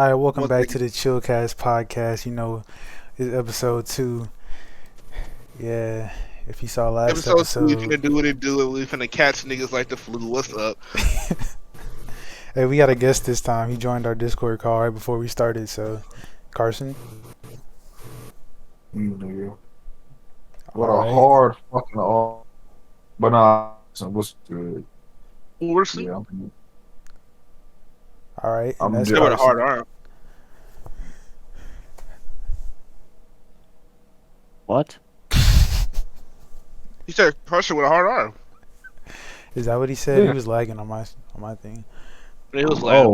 All right, welcome One back thing, to the Chillcast podcast. It's episode 2. Yeah, if you saw last episode 2, we episode, finna do what it do, and we finna catch niggas like the flu. What's up? hey, we got a guest this time. He joined our Discord call right before we started. So, Carson. Nigga. What All a right, hard fucking off. But nah, so what's good? Orson? Yeah, I'm, all right, and I'm that's That with a just, hard Carson. arm. What? He said Carson with a hard arm. Is that what he said? He yeah. was lagging on my thing. And he was like,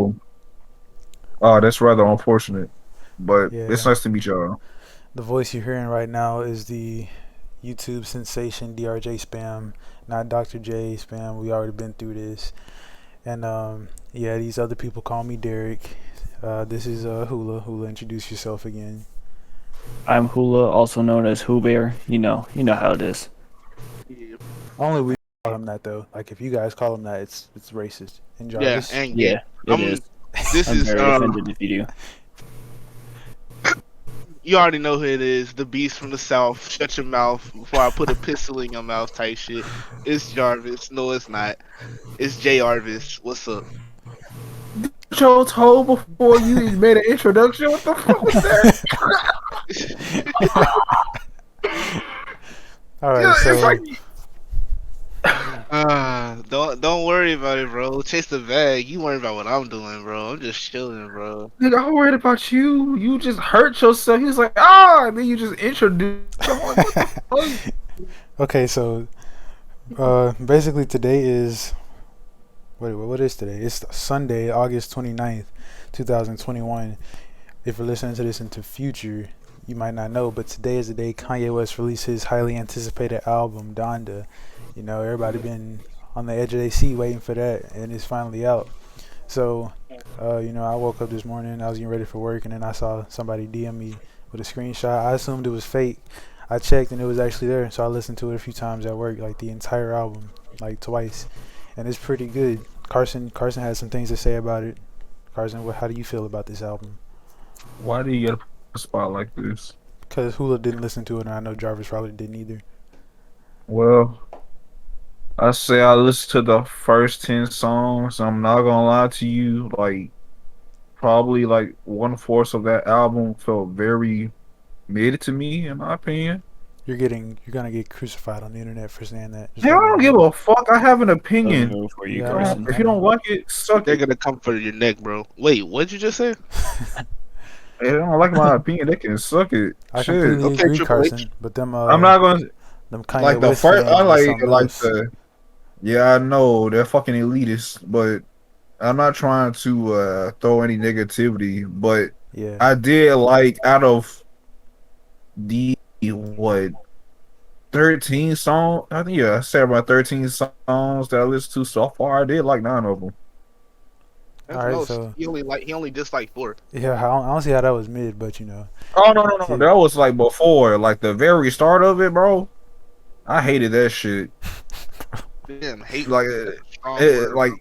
Oh, that's rather unfortunate. But it's Yeah, nice to meet y'all. the voice you're hearing right now is the YouTube sensation DrjSpam, not DrJSpam. We already been through this, and yeah, these other people call me Derek. This is Hula. Hula, introduce yourself again. I'm Hulagh, also known as Who Bear. You know how it is. yeah, Only we call him that though. Like if you guys call him that, it's racist. And yeah, Jarvis. and gay. Yeah, it I'm. is. This I'm is very offended if you do. You already know who it is. The beast from the south. Shut your mouth before I put a pistol in your mouth. Type shit. It's Jarvis. No, it's not. It's J. Jarvis. What's up? Your toe before you made an introduction. What the fuck was that? All Yeah, right, it's so like Don't worry about it, bro. Chase the bag. You worry about what I'm doing, bro. I'm just chilling, bro. nigga, I'm worried about you. You just hurt yourself. He was like, and then you just introduced. I'm like, what the fuck? okay, so basically today is what is today? It's Sunday, August 29th, 2021. If you're listening to this into future, you might not know, but today is the day Kanye West released his highly anticipated album Donda. Everybody been on the edge of their seat waiting for that, and it's finally out. So, I woke up this morning, I was getting ready for work, and then I saw somebody DM me with a screenshot. I assumed it was fake. I checked, and it was actually there, so I listened to it a few times at work, like the entire album, like twice, and it's pretty good. Carson has some things to say about it. Carson, how do you feel about this album? Why do you get a spot like this? Because Hula didn't listen to it, and I know Jarvis probably didn't either. Well, I say I listened to the first 10 songs. I'm not gonna lie to you, like probably like 1/4 of that album felt very mid to me, in my opinion. You're gonna get crucified on the internet for saying that. Just Hell, I letting don't you give know. a fuck. I have an Doesn't opinion. go for you, Yeah, I know. Carson. If you don't like it, suck They're it. gonna come for your neck, bro. Wait, what'd you just say? If they don't like my opinion, they can suck it. I Shit. completely Okay, agree, Triple H. Carson. But them I'm not gonna them Kanye like the West first. I fans, that's like something like else. the. Yeah, I know they're fucking elitist, but I'm not trying to throw any negativity. But Yeah, I did like out of the what 13 songs. I think I said about 13 songs that I listened to so far. I did like 9 of them. That's all right. most. So He only disliked 4. yeah, I don't see how that was mid, but Oh no! yeah. That was like before, like the very start of it, bro. I hated that shit. Damn, hate Like, strong word, like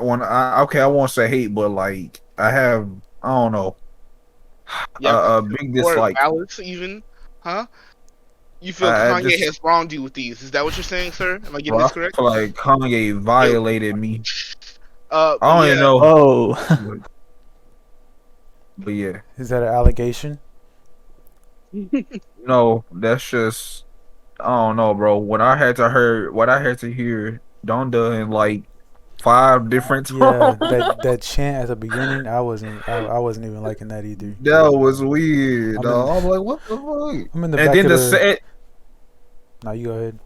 when I okay, I won't say hate, but like I have, I don't know, Yeah, a big or dislike. balance even, huh? You feel I Kanye just, has wronged you with these? Is that what you're saying, sir? Am I getting bro, I this correct? feel like Kanye Yeah. violated me. But I don't even yeah, know, Oh, but yeah, Is that an allegation? no, that's just I don't know, bro. What I had to hear Donda in like 5 different Yeah, times. that chant at the beginning, I wasn't even liking that either. That was weird, I'm in dog. I'm like, what the fuck? I'm in the And back then of the the. set, No, you go ahead.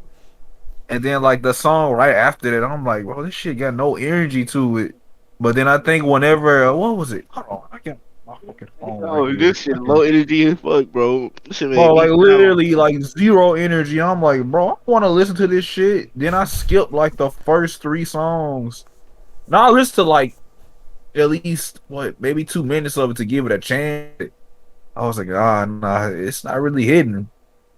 and then like the song right after that, I'm like, bro, this shit got no energy to it. But then I think whenever, what was it? Hold on, I got my fucking phone right oh, here. this shit low energy as fuck, bro. This shit made Bro, me like down. literally like zero energy. I'm like, bro, I want to listen to this shit. Then I skipped like the first 3 songs. Now I listened to like at least what maybe 2 minutes of it to give it a chance. I was like, nah, it's not really hitting.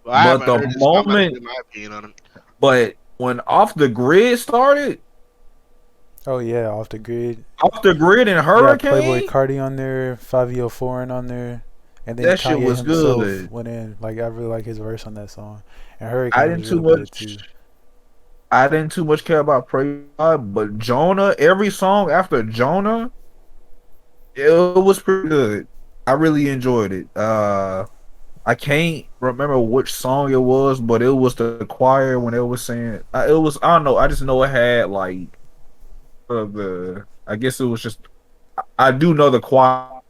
Well, I But haven't the heard it, so I'm about to moment, give my opinion on it. but when Off the Grid started, Oh yeah, Off the Grid. Off the Grid and You got Playboy Hurricane. Cardi on there, 5 Foreign on there, and then That shit Kanye was himself good. went in. Like I really like his verse on that song, and I Hurricane didn't was too real good too. much. I didn't too much care about Pray God, but Jonah, every song after Jonah, it was pretty good. I really enjoyed it. I can't remember which song it was, but it was the choir when it was saying it was. I don't know. I just know it had like the. I guess it was just. I do know the choir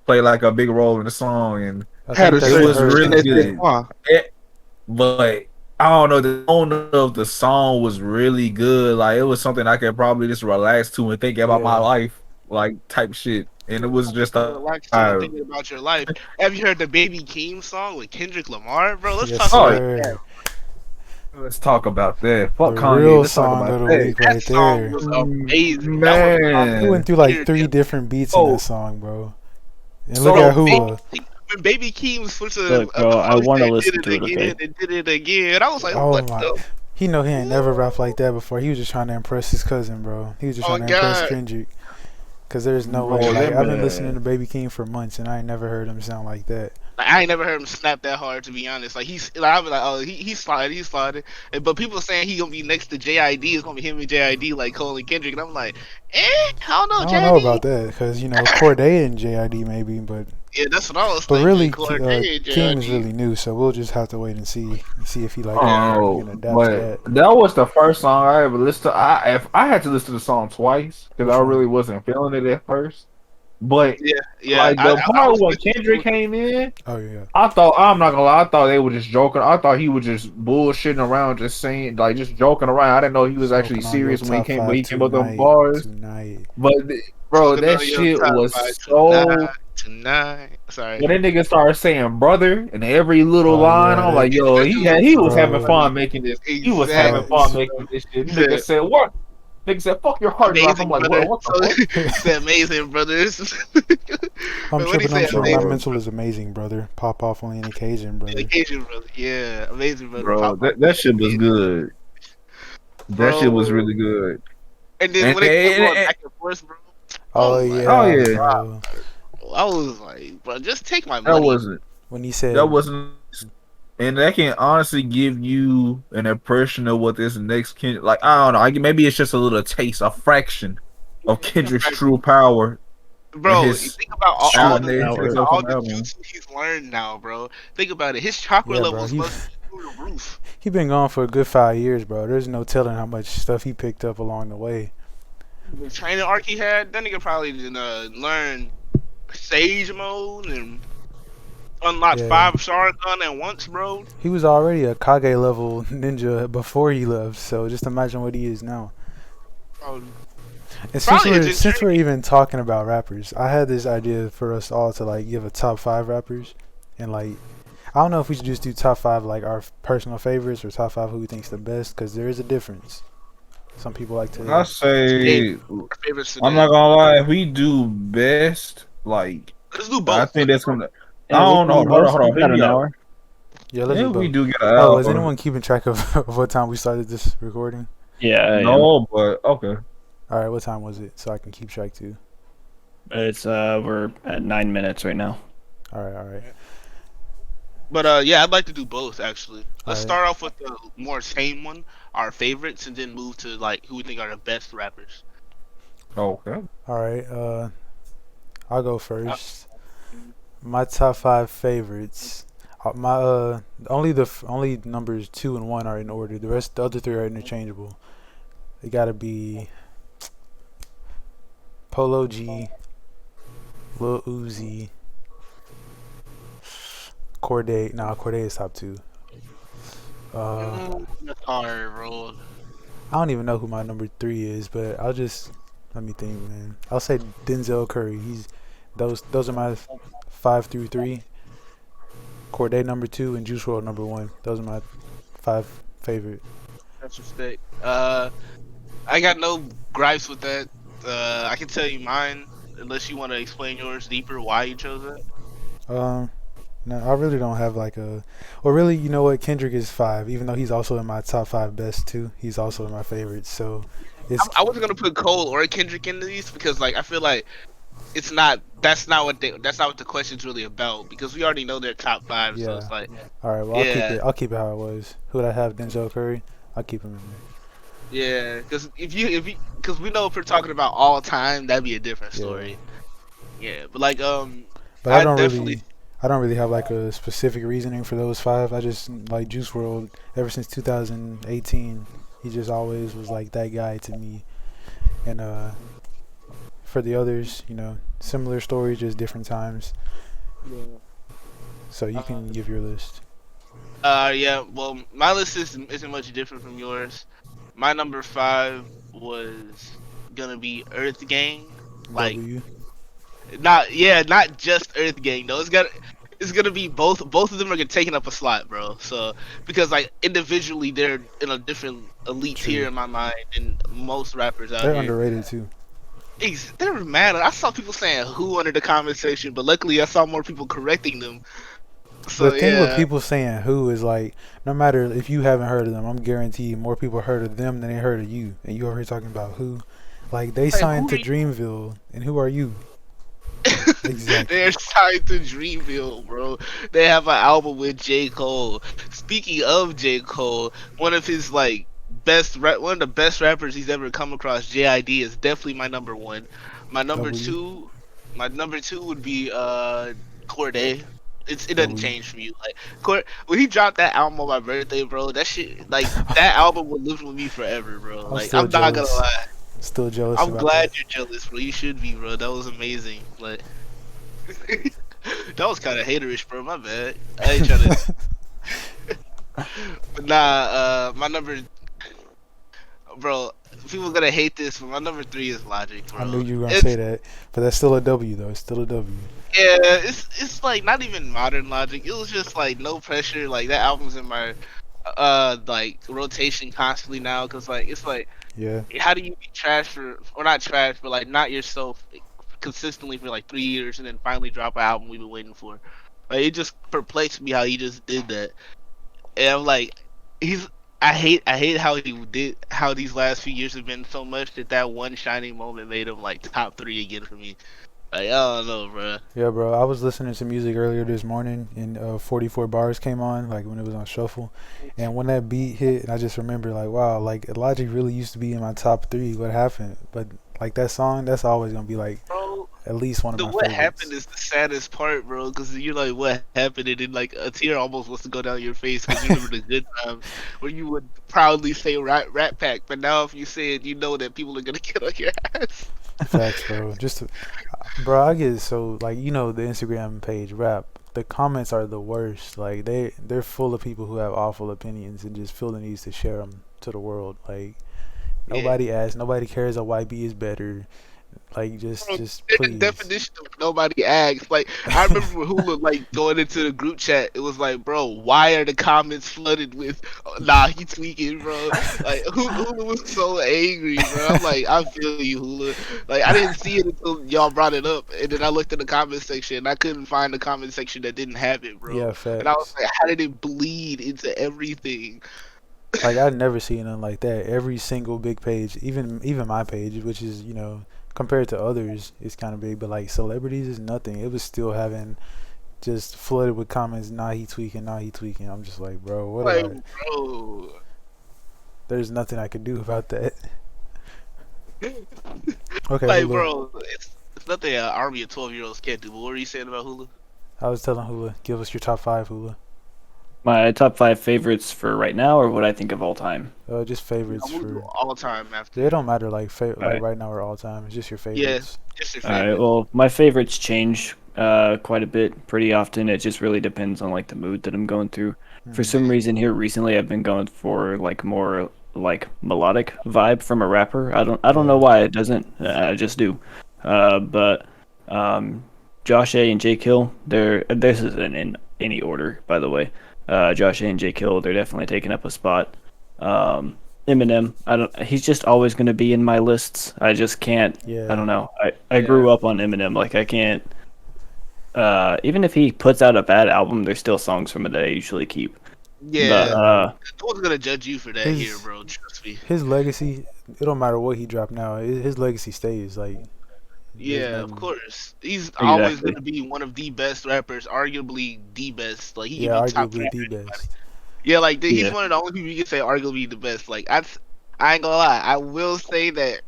played like a big role in the song, and I Had think a it that's the certain was shit really that Hurricane. said, good. "Huh." But I don't know. The tone of the song was really good. Like it was something I could probably just relax to and think about my Yeah. life, like type shit. And it was just Relax to and thinking about your life. Have you heard the Baby Keem song with Kendrick Lamar, bro? Let's Yes, talk oh, about that. sir. let's talk about that. The Fuck Kanye. real Let's talk song about of the that. week That right song there. was amazing. That was He went Man. through like here. 3 different beats in that So song, bro. And look so at Bro, Hula. when Baby Keem switched to Look, a bro, I post want to and did listen it to it. again Okay. and did it again, I was like, Oh what my. the? He know he ain't never rapped like that before. He was just trying to impress his cousin, bro. He was just Oh trying to impress God. Kendrick. Cause there's no way. bro, Like that I've been listening to man. Baby King for months, and I ain't never heard him sound like that. Like, I ain't never heard him snap that hard, to be honest. Like he's like I was like, oh, he slided. But people saying he gonna be next to JID. It's gonna be him and JID like Cole and Kendrick, and I'm like, I don't know, I don't know JID. about that, cause Corday and JID maybe, but Yeah, that's what I was thinking. really, Corday and Keem is JID. really new, so we'll just have to wait and see if he like Yeah. he Oh, can adapt to but that. that was the first song I ever listened to. If I had to listen to the song twice because Which I one? really wasn't feeling it at first. But Yeah. like I the I part was when with Kendrick you. came in, Oh yeah, I thought I'm not gonna lie, I thought they were just joking. I thought he was just bullshitting around, just saying like just joking around. I didn't know he was actually smoking on your serious when top he five came up with them tonight, bars. tonight. But bro, Smoking that on your shit top was by so. tonight. Sorry. When that nigga started saying brother in every little Oh line, yeah, I'm like, that yo, That shit was he was having bro. fun making this. He was having fun Facts. exactly, making bro. this shit. He Nigga said, said what? Nigga said fuck your hard drive. I'm amazing like, what? brother. What the So fuck? he said amazing brothers. I'm But what he tripping. I'm say, tripping. My amazing Bro, mental is amazing, brother. Pop off only an occasion, brother. dedication brother. Yeah, amazing brother. bro, Pop up, that shit was amazing, good. That shit was bro. really good. And then And, when they kept going and back and forth, bro, I Oh was like, oh yeah, yeah, bro. I was like, bro, just take my that money. wasn't When he that said, wasn't. And that can honestly give you an impression of what this next like I don't know. Maybe it's just a little taste, a fraction of Kendrick's true power and Bro, you his think about True power. all upcoming the album. juices he's learned now, bro. Think about it. His chakra yeah, bro. levels must be through the roof. He been gone for a good 5 years, bro. There's no telling how much stuff he picked up along the way. The training arc he had, that nigga probably didn't learn Sage mode and unlock Yeah, 5 Sharingan at once, bro. he was already a Kage level ninja before he left. So just imagine what he is now. Bro, And probably a since we're journey. even talking about rappers, I had this idea for us all to like give a top 5 rappers, and like I don't know if we should just do top 5 like our personal favorites or top 5 who we think's the best, because there is a difference. Some people like I to. Today, say our favorites I'm today. not gonna lie, if we do best, like Let's do I both. think that's gonna I Yeah, we don't can know. do Hold on, both. hold We on. Hear got me an out. hour. Yeah, let's Yeah, do we both. do get an Oh, is hour. anyone keeping track of what time we started this recording? Yeah, I am. No, but okay. All right, what time was it so I can keep track too? It's we're at 9 minutes right now. All right, all right, But yeah, I'd like to do both actually. all Let's right. start off with the more tame one, our favorites, and then move to like who we think are the best rappers. Okay. All right, I'll go first. My top 5 favorites. My only numbers 2 and 1 are in order. The other 3 are interchangeable. They gotta be Polo G, Lil Uzi, Corday. Nah, Corday is top 2. That's hard, bro. I don't even know who my number 3 is, but let me think, man. I'll say Denzel Curry. Those are my 5 through 3. Corday number 2 and Juice WRLD number 1. Those are my 5 favorite. That's respect. I got no gripes with that. I can tell you mine, unless you want to explain yours deeper, why you chose that. No, I really don't have like a. Well, really, Kendrick is 5, even though he's also in my top 5 best too. He's also in my favorites. So It's I wasn't gonna put Cole or Kendrick into these because like I feel like it's not. That's not what the question's really about because we already know their top five. So yeah. it's like, All right. Well, yeah, I'll keep it how it was. Who would I have? Denzel Curry. I'll keep him in yeah. Because because we know if we're talking about all time, that'd be a different there. Yeah. story. Yeah, but like But I definitely. I don't really have like a specific reasoning for those five. I just like Juice World. Ever since 2018, he just always was like that guy to me. And for the others, you know, similar stories, just different times. Yeah. So you can give your list. Yeah. Well, my list isn't much different from yours. My number 5 was gonna be Earth Gang. Like, W. not just Earth Gang though. It's gonna be both. Both of them are taking up a slot, bro. So because like individually they're in a different elite True. tier in my mind than most rappers out They're here. underrated too. They're mad. I saw people saying who under the comment section, but luckily I saw more people correcting them. So The thing with yeah. people saying who is like, no matter if you haven't heard of them, I'm guaranteed more people heard of them than they heard of you. And you over here talking about who. Like, they signed to Dreamville, and who are you? Exactly. They're signed to Dreamville, bro. They have an album with J. Cole. Speaking of J. Cole, one of the best rappers he's ever come across, JID, is definitely my number one. My number W. two, would be Corday. It doesn't W. change for you. Like when he dropped that album on my birthday, bro, that shit, like that album will live with me forever, bro. I'm Like still I'm not gonna jealous. lie. Still jealous I'm about glad that. you're jealous, bro. You should be, bro. That was amazing. Like, that was kind of haterish, bro. My bad. I ain't trying to. But nah, my number, bro. People gonna hate this, but my number 3 is Logic, bro. I knew you were going to say that. But that's still a W, though. It's still a W. Yeah, it's like not even modern Logic. It was just like no pressure. Like that album's in my like rotation constantly now because like it's like. Yeah. How do you be trash or not trash, but like not yourself consistently for like 3 years and then finally drop an album we've been waiting for? Like it just perplexed me how he just did that, and I'm like, I hate how these last few years have been so much that one shining moment made him like top 3 again for me. Like I don't know, bro. Yeah, bro. I was listening to music earlier this morning, and 44 Bars came on, like when it was on shuffle. And when that beat hit, I just remember, like, wow, like Logic really used to be in my top 3. What happened? But like that song, that's always gonna be like Bro, at least one of my what favorites. happened is the saddest part, bro. Because you're like, what happened, and then like a tear almost wants to go down your face because you remember the good times where you would proudly say Rat Pack, but now if you say it, you know that people are gonna get on your ass. Facts, bro. Bro, I get so like the Instagram page rap. The comments are the worst. Like they're full of people who have awful opinions and just feel the need to share them to the world. Like nobody asks, nobody cares. A YB is better. Like just Bro, just the please. definition of nobody asks. Like I remember when Hulagh like going into the group chat, it was like, bro, why are the comments flooded with nah he tweaking, bro? Like Hulagh was so angry, bro. I'm like, I feel you, Hulagh. Like I didn't see it until y'all brought it up, and then I looked in the comment section and I couldn't find the comment section that didn't have it, bro. Yeah, facts. And I was like, how did it bleed into everything? Like I'd never seen nothing like that. Every single big page, even my page, which is compared to others, is kind of big, but like celebrities is nothing. It was still having just flooded with comments. Nah, he tweaking. Nah, he tweaking. I'm just like, bro, what? Like, bro. There's nothing I could do about that. Okay, Like, Hulagh. bro, it's nothing an army of 12-year-olds can't do. But what were you saying about Hulagh? I was telling Hulagh, give us your top 5, Hulagh. My top 5 favorites for right now, or what I think of all time. Just favorites I'm gonna do for. all time after. They don't matter like Alright. right now or all time. It's just your Yeah, favorites. just your All right. favorite. Well, my favorites change quite a bit, pretty often. It just really depends on like the mood that I'm going through. For some reason, here recently, I've been going for like more like melodic vibe from a rapper. I don't know why it doesn't. I just do. But Josh A and J Kill, this isn't in any order, by the way. Josh A and J Kill, they're definitely taking up a spot. Eminem, he's just always going to be in my lists. I just can't. Yeah. I don't know. I grew up on Eminem. Like I can't. Even if he puts out a bad album, there's still songs from it that I usually keep. Yeah, But no one's gonna judge you for that here, His bro. Trust me. his legacy, it don't matter what he dropped now. His legacy stays. Like there's Yeah, of nothing. course. He's always exactly. gonna be one of the best rappers, arguably the best. Like he Yeah, can be top three arguably for the anybody. best. Yeah, like he's Yeah. one of the only people you can say arguably the best. Like I ain't gonna lie, I will say that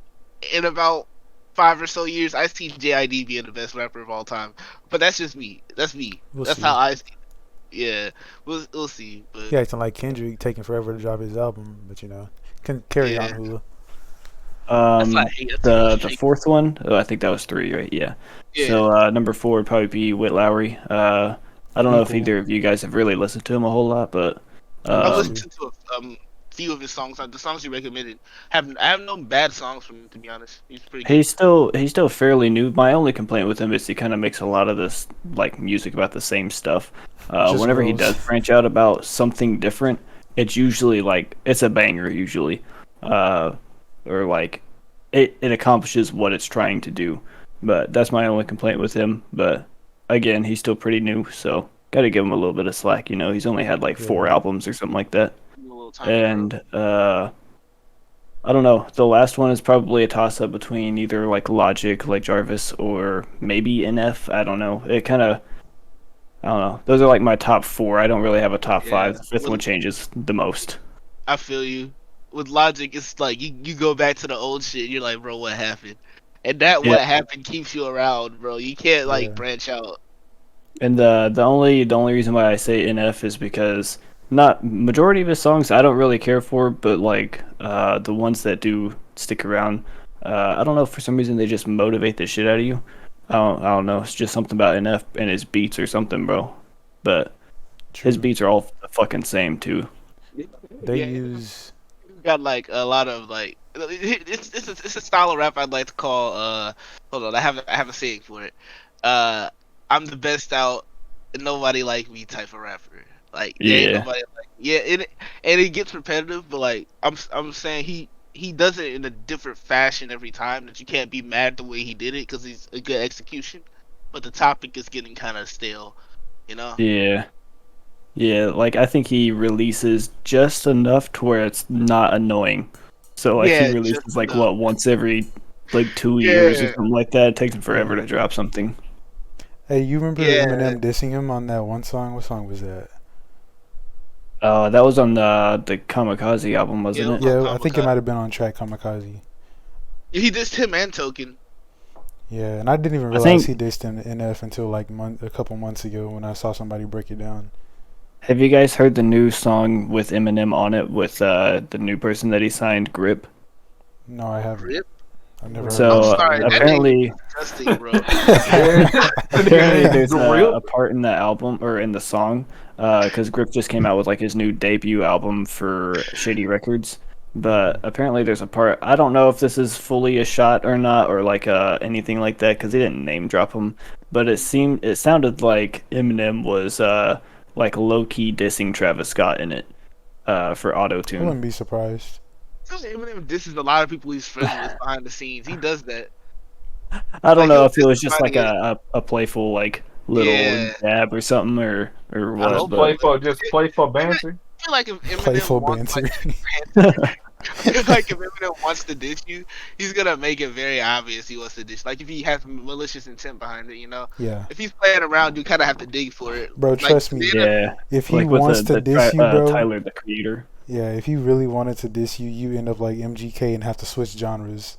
in about 5 or so years, I see JID being the best rapper of all time. But that's just me. That's me. We'll That's how see. I see it. Yeah, we'll see. But He acting like Kendrick, taking forever to drop his album, but can carry on yeah, Hula. that's not hate. That's The shake. fourth one, oh, I think that was three, right? Yeah. Yeah, So number four would probably be Whit Lowry. I don't know if Equal. either of you guys have really listened to him a whole lot, but I I've used listened to. to a few of his songs. The songs you recommended I have no bad songs from him, to be honest. He's pretty good. he's still fairly new. My only complaint with him is he kind of makes a lot of this like music about the same stuff. Just Whenever he girls. does branch out about something different, it's usually like it's a banger usually, or like it accomplishes what it's trying to do. But that's my only complaint with him. But again, he's still pretty new, so got to give him a little bit of slack. You know, he's only had like four Yeah. albums or something like that, He's a little tiny, bro. and I don't know. The last one is probably a toss up between either like Logic, like Jarvis, or maybe NF. I don't know. I don't know. Those are like my top four. I don't really have a top Yeah, five. The fifth well, one changes the most. I feel you. With Logic, it's like you go back to the old shit. You're like, bro, what happened? And that Yeah, what happened keeps you around, bro. You can't like Yeah. branch out. and the only reason why I say NF is because not majority of his songs I don't really care for, but like the ones that do stick around, I don't know, for some reason they just motivate the shit out of you. I don't know. It's just something about NF and his beats or something, bro. But his True. beats are all the fucking same too. They Yeah, use. got like a lot of like it's a style of rap I'd like to call hold on, I have a saying for it. Uh I'm the best out and nobody like me type of rapper. Like there ain't Yeah, nobody like yeah, and it gets repetitive, but like I'm saying he does it in a different fashion every time that you can't be mad the way he did it because he's a good execution. But the topic is getting kind of stale, you know? yeah, yeah. Like I think he releases just enough to where it's not annoying. So like he Yeah, just releases like enough. what once every like 2 years or Yeah, something like that. It takes him forever Yeah. to drop something. Hey, you remember yeah. Eminem dissing him on that one song? What song was that? That was on the Kamikaze album, Yeah, wasn't it it? was on Yeah, I think it Kamikaze. might have been on track Kamikaze. He dissed him and Token. Yeah, and I didn't even I realize think. he dissed in NF until like a couple months ago when I saw somebody break it down. Have you guys heard the new song with Eminem on it with the new person that he signed, Grip? No, I haven't. Rip. I've never heard I'm of So sorry, that name is apparently, disgusting, bro. apparently there's Grip. a part in the album or in the song, because Grip just came out with like his new debut album for Shady Records. But apparently there's a part, I don't know if this is fully a shot or not, or like anything like that, because he didn't name drop him. But it sounded like Eminem was like low key dissing Travis Scott in it, for auto I tune. wouldn't be surprised. Eminem disses a lot of people he's friends with behind the scenes. He does that. I don't Like know he'll if it diss was just like somebody. a playful like little Yeah, jab or something or I Just what, hope so. but play for I banter. feel like if Eminem Playful wants banter. I feel like if Eminem wants to diss you, he's gonna make it very obvious he wants to diss. Like if he has malicious intent behind it, you know. Yeah, If he's playing around, you kind of have to dig for it. bro, Like trust me. yeah, If he like with wants to diss you, bro, Tyler the Creator. yeah, if he really wanted to diss you, you end up like MGK and have to switch genres.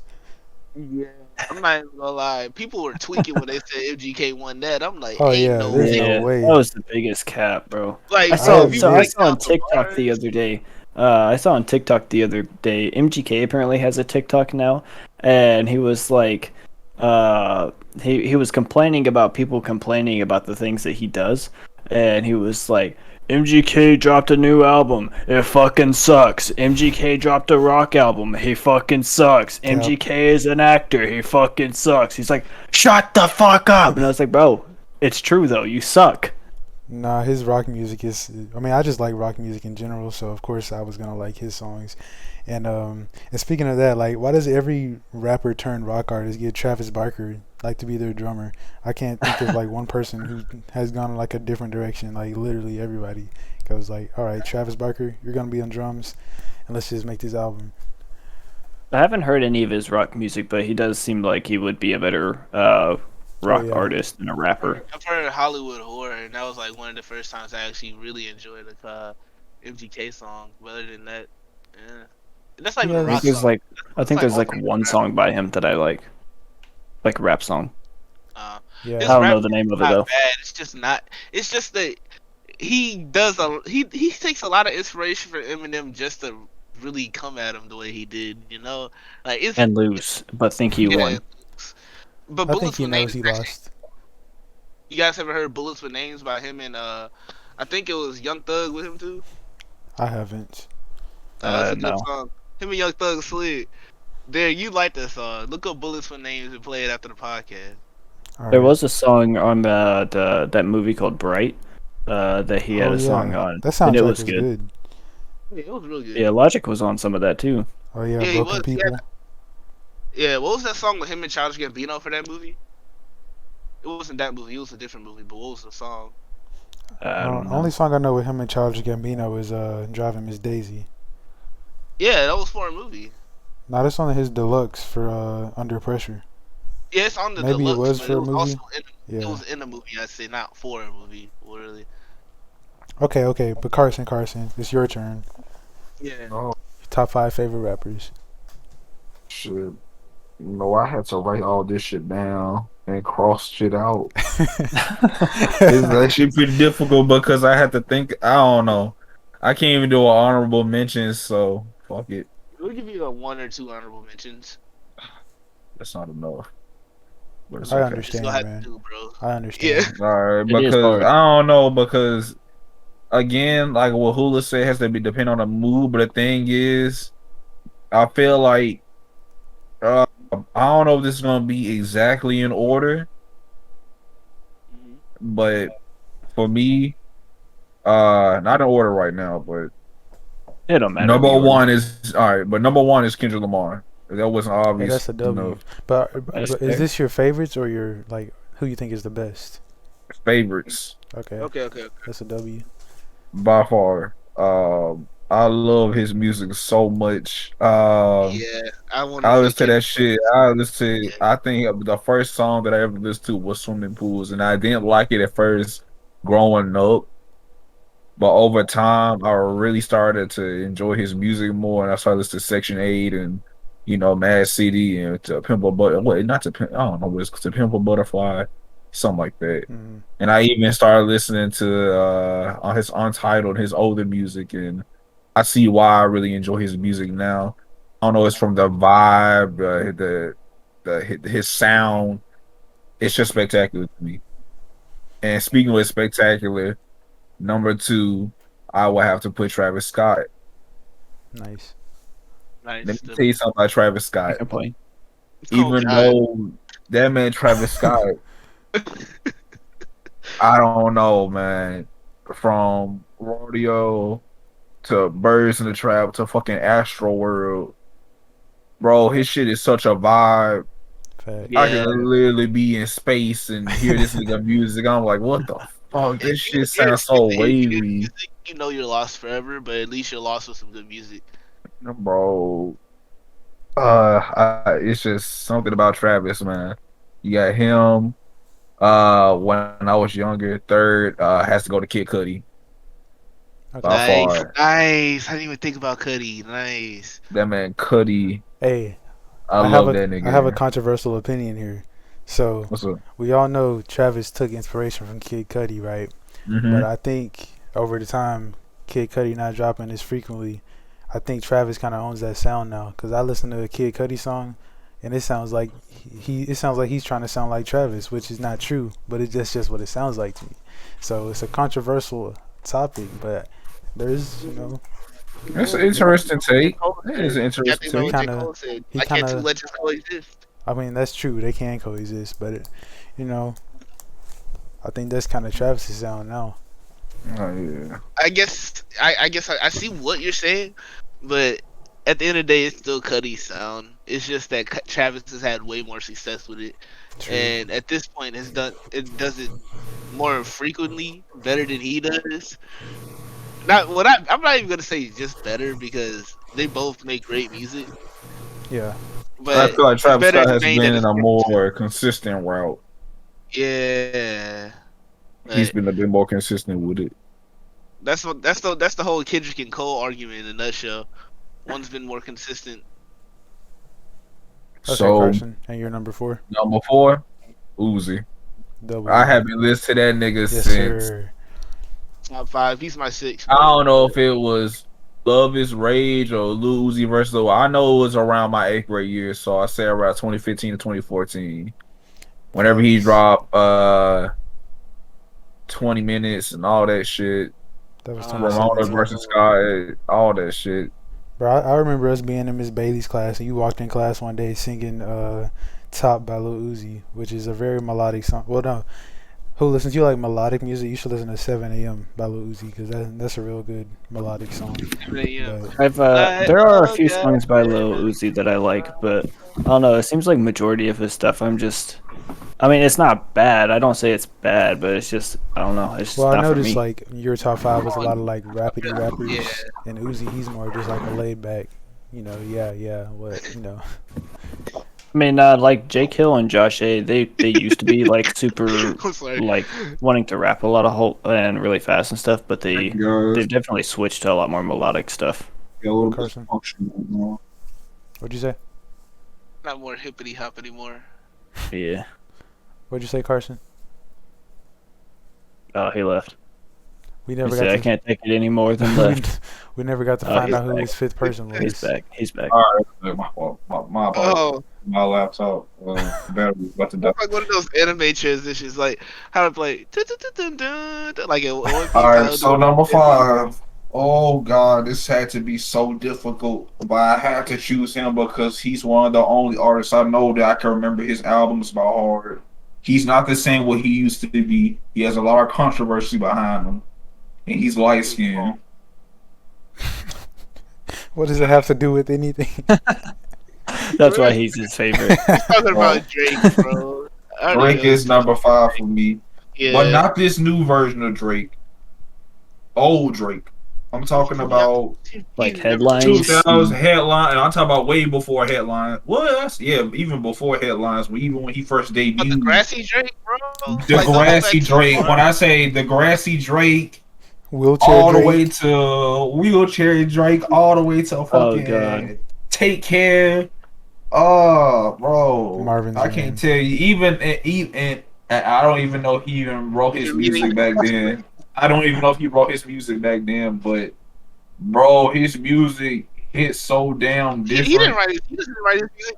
yeah, I'm not even gonna lie. People were tweaking when they said MGK won that. I'm like, Oh ain't yeah, no there's way. no Yeah, way. that was the biggest cap, bro. Like I I saw if have you so I break vid- saw on down the TikTok the bars, other day. I saw on TikTok the other day. MGK apparently has a TikTok now, and he was like, he was complaining about people complaining about the things that he does, and he was like, MGK dropped a new album. It fucking sucks. MGK dropped a rock album. He fucking sucks. Cap. MGK is an actor. He fucking sucks. He's like, shut the fuck up. And I was like, bro, it's true though. You suck. Nah, his rock music is. I mean, I just like rock music in general, so of course I was gonna like his songs. And speaking of that, like, why does every rapper turned rock artist get Travis Barker like to be their drummer. I can't think of like one person who has gone like a different direction. Like literally everybody goes like, all right, Travis Barker, you're gonna be on drums, and let's just make this album. I haven't heard any of his rock music, but he does seem like he would be a better rock yeah. artist than a rapper. I've heard Hollywood Horror, and that was like one of the first times I actually really enjoyed a MGK song. But other than that, yeah, that's not even Yeah, a I rock think there's song. like I think there's like ultimate one rap. song by him that I like a rap song. Yeah, His I don't rap know the name of it not though. bad. It's just not. It's just that he takes a lot of inspiration from Eminem just to really come at him the way he did. You know, like it's And lose, but think he yeah. won. But I think Bullets he with knows Names. he Actually, lost. you guys ever heard Bullets with Names by him and I think it was Young Thug with him too. I haven't. That's a good No. song. Him and Young Thug slid. There, you like that song. Look up Bullets with Names and play it after the podcast. All There right. was a song on that movie called Bright that he had Oh a song yeah, on, that and it soundtrack was is good. good. Yeah, it was real good. Yeah, Logic was on some of that too. Oh yeah, Yeah, he Broken was. People. Yeah, what was that song with him and Childish Gambino for that movie? It wasn't that movie. It was a different movie. But what was the song? I don't know. Only song I know with him and Childish Gambino is "Driving Miss Daisy." Yeah, that was for a movie. Now that's on his deluxe for Under Pressure. Yeah, it's on the Maybe it deluxe, was but for it a was movie. also it Yeah. was in a movie. I say not for a movie, literally. Okay, but Carson, it's your turn. Yeah. Oh Top 5 favorite rappers. shit. No, I had to write all this shit down and cross shit out. It's actually pretty difficult because I had to think. I don't know. I can't even do an honorable mention, so fuck it. We'll give you a 1 or 2 honorable mentions. That's not enough. But it's I okay. Just understand, gonna have man. to do, bro. I understand. Yeah. All right, It is because hard. I don't know, because again, like what Hulagh said, has to be depend on the mood. But the thing is, I feel like I don't know if this is gonna be exactly in order, but for me, not in order right now, but It don't matter. number the order. one is all right. But number one is Kendrick Lamar. That wasn't Hey, obvious that's a W. enough. But That's is this your favorites or your like who you think is the best? Favorites Okay, Okay. that's a W. by far. I love his music so much. Yeah, I want I to listen to say that shit. I listen to. I think the first song that I ever listened to was "Swimming Pools," and I didn't like it at first, growing up. But over time, I really started to enjoy his music more, and I started listening to Section 8 and Mad City and to Pimple But Wait, not to Pimp. I don't know what it's to Pimple Butterfly, something like that. Mm. And I even started listening to on his Untitled, his older music, and I see why I really enjoy his music now. I don't know, it's from the vibe, his sound. It's just spectacular to me. And speaking of spectacular, number 2, I will have to put Travis Scott. Nice. nice. Let me tell you something about Travis I Scott. can play. Even though that man Travis Scott, I don't know, man. From Rodeo to Birds in the Trap to fucking Astro World, bro, his shit is such a vibe. Fact. Yeah. I can literally be in space and hear this nigga music. I'm like, what the fuck? This shit sounds so wavy, You know you're lost forever, but at least you're lost with some good music. bro. It's just something about Travis, man. You got him. When I was younger, third has to go to Kid Cudi. Okay. By far, Nice. I didn't even think about Cudi. Nice. that man Cudi. Hey, I have love a that nigga. I have a controversial opinion here. So What's up? we all know Travis took inspiration from Kid Cudi, right? Mm-hmm. But I think over the time, Kid Cudi not dropping as frequently, I think Travis kind of owns that sound now. Cause I listen to a Kid Cudi song, and it sounds like it sounds like he's trying to sound like Travis, which is not true. But it's just what it sounds like to me. So it's a controversial topic, but there's It's an interesting take. It is an interesting So he take. kinda- he Why can't two kinda- legends coexist? I mean that's true. They can coexist, but I think that's kind of Travis's sound now. Oh yeah. I guess I see what you're saying, but at the end of the day, it's still Cuddy's sound. It's just that Travis has had way more success with it, True. and at this point, does it more frequently, better than he does. I'm not even gonna say just better because they both make great music, Yeah. I but feel like it's Travis better Scott than has Bane been at a in a certain more consistent route. Yeah, He's but been a bit more consistent with it. that's the whole Kendrick and Cole argument in a nutshell. One's been more consistent. Okay, So Carson, and you're number 4. number 4, Uzi. Double. I haven't listened to that nigga Yes, since sir. Top 5. He's my 6th. I don't know if it was Love Is Rage or Lil Uzi versus Lil. I know it was around my 8th grade year, so I say around 2015 to 2014. Whenever he dropped 20 minutes and all that shit. That was Ramona 2017. versus Scott, all that shit. Bro, I remember us being in Miss Bailey's class, and you walked in class one day singing "Top" by Lil Uzi, which is a very melodic song. Well, no, who listens? You like melodic music? You should listen to 7 a.m. by Lil Uzi because that's a real good melodic song. I've there are a few songs by Lil Uzi that I like, but I don't know. It seems like majority of his stuff, I mean, it's not bad. I don't say it's bad, but it's just I don't know. It's just Well, I not for noticed me. like your top 5 was a lot of like rappity rappers, and Uzi he's more just like a laid back, what. I mean, like Jake Hill and Josh A, they used to be like super like wanting to rap a lot of and really fast and stuff, but they've definitely switched to a lot more melodic stuff. Carson, what'd you say? Not more hippity hop anymore. Yeah. What'd you say, Carson? Oh, he left. We He never said, got I to. can't take it anymore than left. We never got to Oh, find he's out who back. his 5th person was. He's back. He's back. All right, my Oh, my laptop battery about to die. like one of those anime transitions, like how to play like it. All right, so number 5. Oh God, this had to be so difficult, but I had to choose him because he's one of the only artists I know that I can remember his albums by heart. He's not the same what he used to be. He has a lot of controversy behind him, and he's light skinned. What does it have to do with anything? That's why he's his favorite. Talking about Drake, bro. Drake is number 5 for me, Yeah. but not this new version of Drake. Old Drake. I'm talking about Like headlines. 2000 headline, and I'm talking about way before headline. What? Yeah, even before headlines. Even when he first debuted. The grassy Drake, bro. The Like, grassy don't go back Drake. too far. When I say the grassy Drake, Wheelchair all Drake. the way to wheelchair Drake, all the way to fucking God. Take Care. Oh, bro, Marvin's I Room. can't tell you. Even I don't even know if he even wrote his music back then. I don't even know if he wrote his music back then, but bro, his music hits so damn different. He doesn't write his music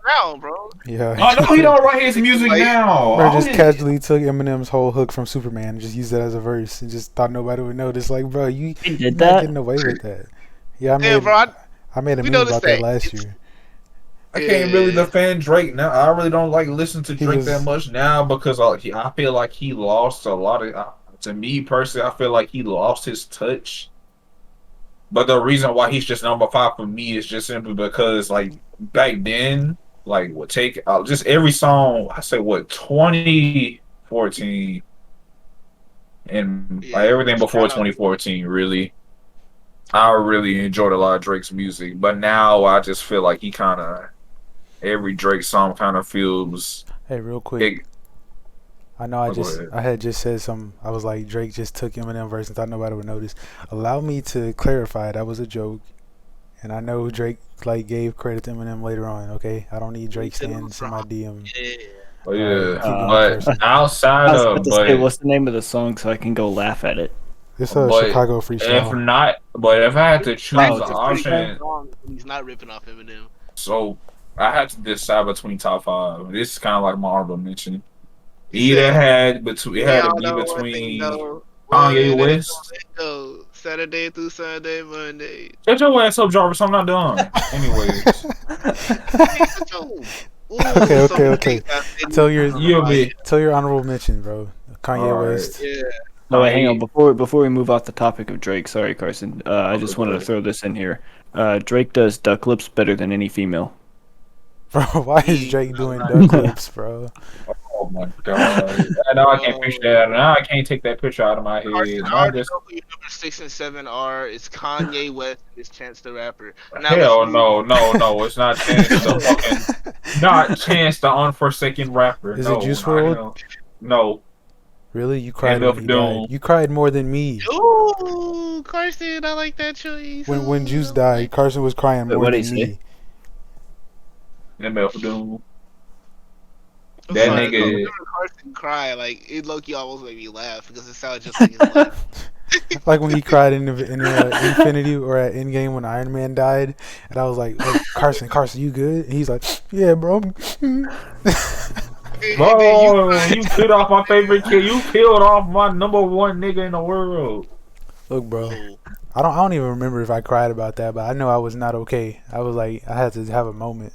now, bro. Yeah. I know he don't write his music now. Bro just casually took Eminem's whole hook from Superman and just used that as a verse and just thought nobody would notice. Like, bro, you He you're did not that? getting away with that. Yeah, Yeah, bro. I made a we meme noticed about that that. last year. I can't really defend Drake now. I really don't like listen to Drake was- that much now because I feel like he lost a lot of. To me personally, I feel like he lost his touch. But the reason why he's just number 5 for me is just simply because, like, back then, like, would take just every song. I say 2014, and like everything before 2014, really. I really enjoyed a lot of Drake's music, but now I just feel like he kind of every Drake song kind of feels. Hey, real quick. I know I had just said something. I was like, Drake just took Eminem verse and thought nobody would notice. Allow me to clarify, that was a joke. And I know Drake like gave credit to Eminem later on, okay? I don't need Drake stands in my DM. But outside I was of about to say, what's the name of the song so I can go laugh at it? It's a Chicago freestyle. If I had to choose an option, he's not ripping off Eminem. So I had to decide between top 5. This is kind of like my honorable mention. It had to be between Kanye West. Saturday through Sunday, Monday. Shut your ass up, Jarvis. I'm not done. Anyways. Okay. Tell your honorable mention, bro. Kanye West. Yeah. No, wait, hang on. Before we move off the topic of Drake, sorry, Carson. I just wanted to throw this in here. Drake does duck lips better than any female. Bro, why is Drake doing duck lips, bro? Oh my god! Now I can't picture that. Now I can't take that picture out of my Carson, head. I Now I already just know who your number 6 and 7 are. It's Kanye West and it's Chance the Rapper. Now let's hell move. no! It's not Chance the fucking not Chance the unforsaken rapper. Is it No, Juice not WRLD? him. No, Really? You cried when MF he Doom. died. You cried more than me. Ooh, Carson, I like that choice. When Juice Ooh, died, Carson was crying Wait, more what'd than he say? me. MF Doom. I'm That sorry, nigga. whenever Carson cry, like it low-key almost made me laugh because it sounded just like his life. Like when he cried in Infinity or at Endgame when Iron Man died, and I was like, oh, Carson, you good? And he's like, yeah, bro. Bro, you killed off my favorite kid. You killed off my number one nigga in the world. Look, bro. Oh, I don't even remember if I cried about that, but I know I was not okay. I was like, I had to have a moment.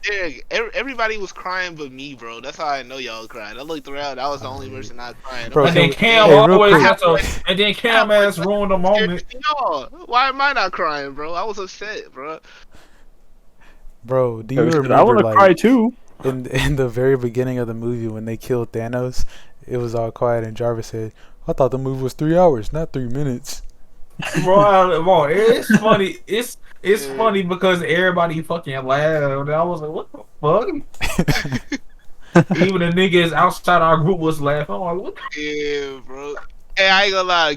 yeah, everybody was crying but me, bro. That's how I know y'all cried. I looked around, I was the only person not crying. I'm Bro, And like, then Cam hey, real always quick. has to. And then Cam ass ruined the moment. y'all. Why am I not crying, bro? I was upset, bro. Bro, do you I remember want to like cry too. in the very beginning of the movie when they killed Thanos? It was all quiet, and Jarvis said, "I thought the movie was 3 hours, not 3 minutes." Bro, it's funny. It's funny because everybody fucking laughed. And I was like, what the fuck? Even the niggas outside our group was laughing. I'm like, what the Yeah, bro. Hey, I ain't gonna lie.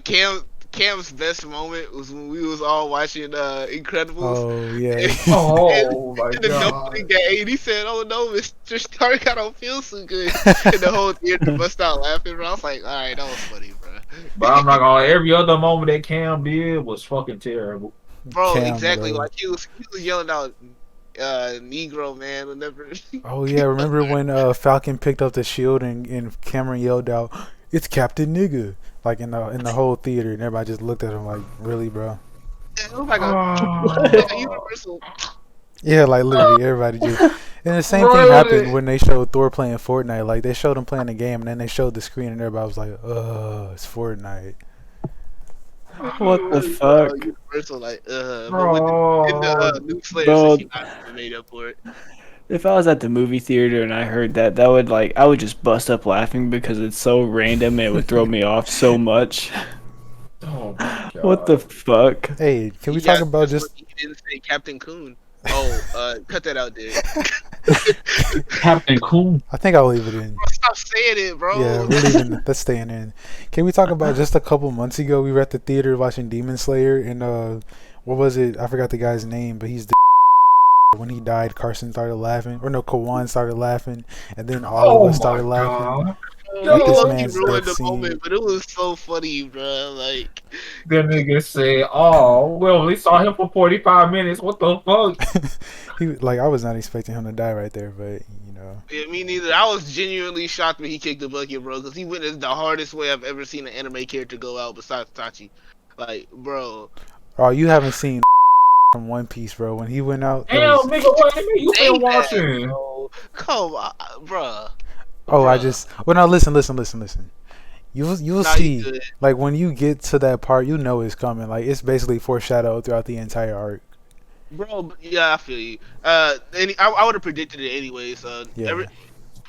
Cam's best moment was when we was all watching Incredibles. Oh yeah. Oh my In the god. opening game, he said, "Oh no, Mr. Stark, I don't feel so good." And the whole theater bust out laughing, bro. I was like, "All right, that was funny, bro." But I'm not gonna lie, every other moment that Cam did was fucking terrible. Bro, Cam, exactly. bro. Like he was yelling out, "Negro man," whenever. Oh yeah, remember when Falcon picked up the shield and Cameron yelled out, "It's Captain Nigga!" Like in the whole theater, and everybody just looked at him like, "Really, bro?" It was like a universal. Yeah, like literally everybody just. And the same thing happened when they showed Thor playing Fortnite. Like they showed him playing the game, and then they showed the screen, and everybody was like, it's Fortnite." What the fuck? Universal, like, Bro. in the Nuke Slayer Bro. 69 made up for it. If I was at the movie theater and I heard that, that would I would just bust up laughing because it's so random and it would throw me off so much. Oh my god. What the fuck? Hey, can we Yeah, talk about that's just? what he didn't say Captain Coon. Oh, cut that out, dude. Captain Coon? I think I'll leave it in. Stop saying it, bro. Yeah, we're leaving. That's staying in. Can we talk about just a couple months ago? We were at the theater watching Demon Slayer, and what was it? I forgot the guy's name, but he's the. When he died, Carson started laughing, or no, Kawan started laughing, and then all of us started laughing. Like this this man's ruined death the moment, scene. but it was so funny, bro. Like, The nigga said, oh, well, we saw him for 45 minutes. What the fuck? I was not expecting him to die right there, but you know. yeah, me neither. I was genuinely shocked when he kicked the bucket, bro, because he witnessed the hardest way I've ever seen an anime character go out besides Tachi. Like, bro. Oh, you haven't seen from One Piece, bro. When he went out. Damn, nigga, what you Say been that, watching? bro. Come on, bro. Oh, I Bruh. just. Well, now listen. You'll Nah, see. you good. Like when you get to that part, you know it's coming. Like it's basically foreshadowed throughout the entire arc. Bro, yeah, I feel you. I would have predicted it anyways. Yeah.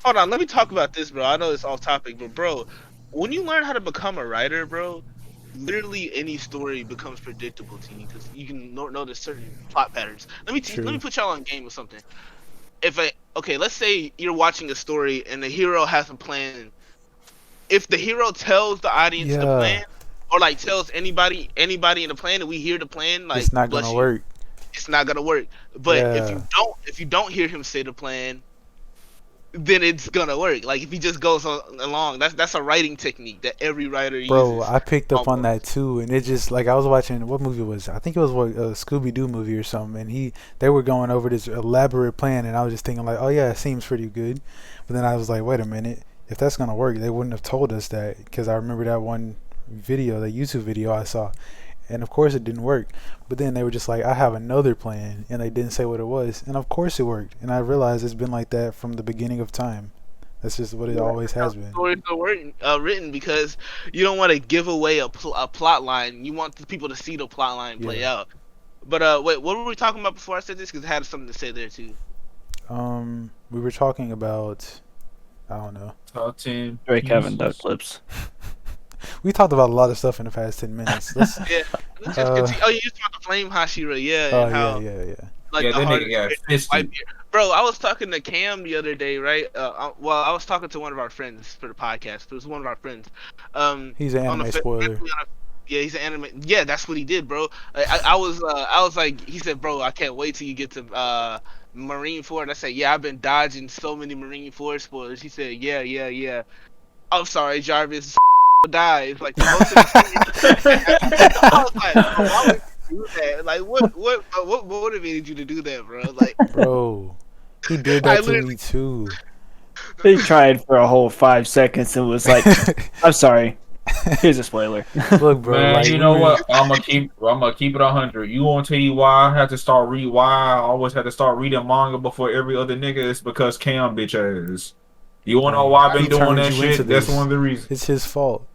Hold on, let me talk about this, bro. I know it's off topic, but bro, when you learn how to become a writer, bro, literally any story becomes predictable to you because you can notice certain plot patterns. Let me put y'all on game with something. Let's say you're watching a story and the hero has a plan. If the hero tells the audience the plan, or like tells anybody in the plan, and we hear the plan, like It's not gonna work. It's not gonna work. But if you don't hear him say the plan, then it's gonna work. Like if he just goes along, that's a writing technique that every writer uses. Bro, I picked up on that too, and it just like I was watching what movie was it? I think it was a Scooby Doo movie or something, and they were going over this elaborate plan, and I was just thinking like, oh yeah, it seems pretty good, but then I was like, wait a minute, if that's gonna work, they wouldn't have told us that because I remember that one video, the YouTube video I saw, and of course it didn't work. But then they were just like, I have another plan, and they didn't say what it was, and of course it worked. And I realized it's been like that from the beginning of time. That's just what it always has been. Stories are written because you don't want to give away a plot line. You want the people to see the plot line play out. But wait, what were we talking about before I said this? Because I had something to say there too. We were talking about, I don't know. Top 10. Drake having pieces. duck lips. We talked about a lot of stuff in the past 10 minutes. Let's. Yeah, let's just continue. Oh, you just about to flame Hashira, yeah, Oh and how yeah. like Yeah, the that hardest nigga got white fisted. beard. Bro, I was talking to Cam the other day, right? Well, I was talking to one of our friends for the podcast. It was one of our friends. He's an On the anime spoiler. yeah, he's an anime. Yeah, that's what he did, bro. I was like, he said, bro, I can't wait till you get to Marine 4. And I said, yeah, I've been dodging so many Marine 4 spoilers. He said, yeah. I'm sorry, Jarvis dies. Like the most of the I was like, bro, why would you do that? Like, what motivated you to do that, bro? Like, Bro, he did I that to literally- me too. They tried for a whole 5 seconds and was like, "I'm sorry. Here's a spoiler." Look, bro. Man, like, you know what? I'm gonna keep it 100. You want to tell you why I had to start why I always had to start reading manga before every other nigga? It's because Cam bitch ass. You wanna know why I've been He doing turned that you into shit? That's this. one of the reasons. It's his fault.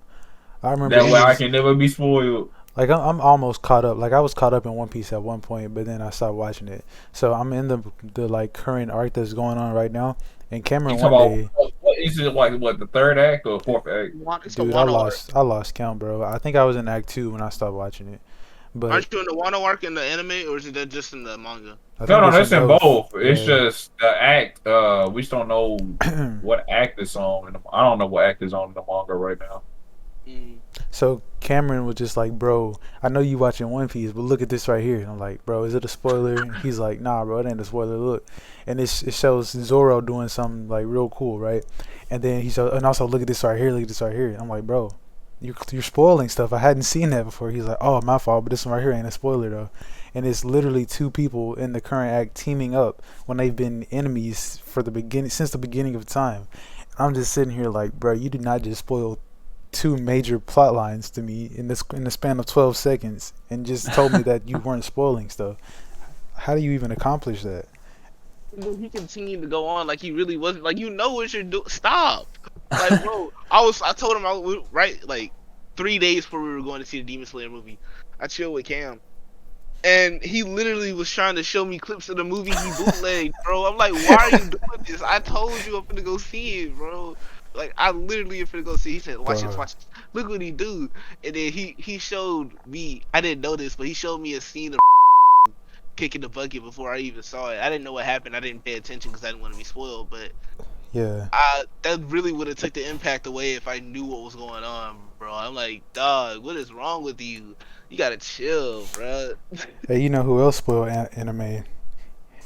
I remember. That he way I was- can never be spoiled. Like I'm almost caught up. Like I was caught up in One Piece at one point, but then I stopped watching it. So I'm in the like current arc that's going on right now. And Cameron You one talking day, about what is it like? What, the third act or fourth act? it's the dude, I Wano arc. lost count, bro. I think I was in Act 2 when I stopped watching it. But Aren't you in the Wano arc in the anime, or is it that just in the manga? I think No, it's that's in both. It's Yeah. just the act. We just don't know what act is on. I don't know what act is on in the manga right now. So Cameron was just like, bro, I know you watching One Piece, but look at this right here. And I'm like, bro, is it a spoiler? And he's like, nah, bro, it ain't a spoiler. Look, and it shows Zoro doing something like real cool, right? And then and also look at this right here, look at this right here. I'm like, bro, you're spoiling stuff. I hadn't seen that before. He's like, oh, my fault, but this one right here ain't a spoiler though. And it's literally two people in the current act teaming up when they've been enemies since the beginning of time. I'm just sitting here like, bro, you did not just spoil two major plot lines to me in the span of 12 seconds and just told me that you weren't spoiling stuff. How do you even accomplish that? He continued to go on like he really wasn't. Like, you know what you're doing. Stop. Like, bro, I told him right like 3 days before we were going to see the Demon Slayer movie. I chilled with Cam, and he literally was trying to show me clips of the movie he bootlegged, bro. I'm like, why are you doing this? I told you I'm gonna go see it, bro. Like, I literally am finna go see. He said, watch this. Look what he do. And then he showed me. I didn't know this, but he showed me a scene of kicking the bucket before I even saw it. I didn't know what happened. I didn't pay attention because I didn't want to be spoiled. But Yeah. that really would have took the impact away if I knew what was going on, bro. I'm like, dog, what is wrong with you? You gotta chill, bro. Hey, you know who else spoiled anime?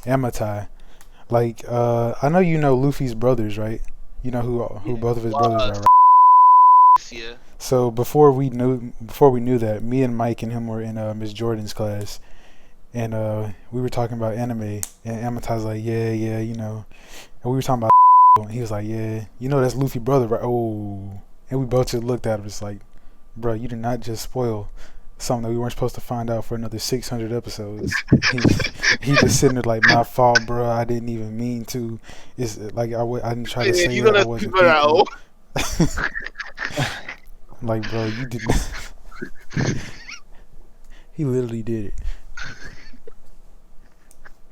Amatai. Like, I know you know Luffy's brothers, right? You know who both of his brothers are, right? Yeah. So before we knew that, me and Mike and him were in Miss Jordan's class, and we were talking about anime, and Amatai's like, yeah, you know, and we were talking about, and he was like, yeah, you know that's Luffy's brother, right? Oh, and we both just looked at him, it's like, bro, you did not just spoil something that we weren't supposed to find out for another 600 episodes. he just sitting there like, my fault, bro. I didn't even mean to. It's like I didn't try to say that I wasn't thinking. Like, bro, you didn't. He literally did it.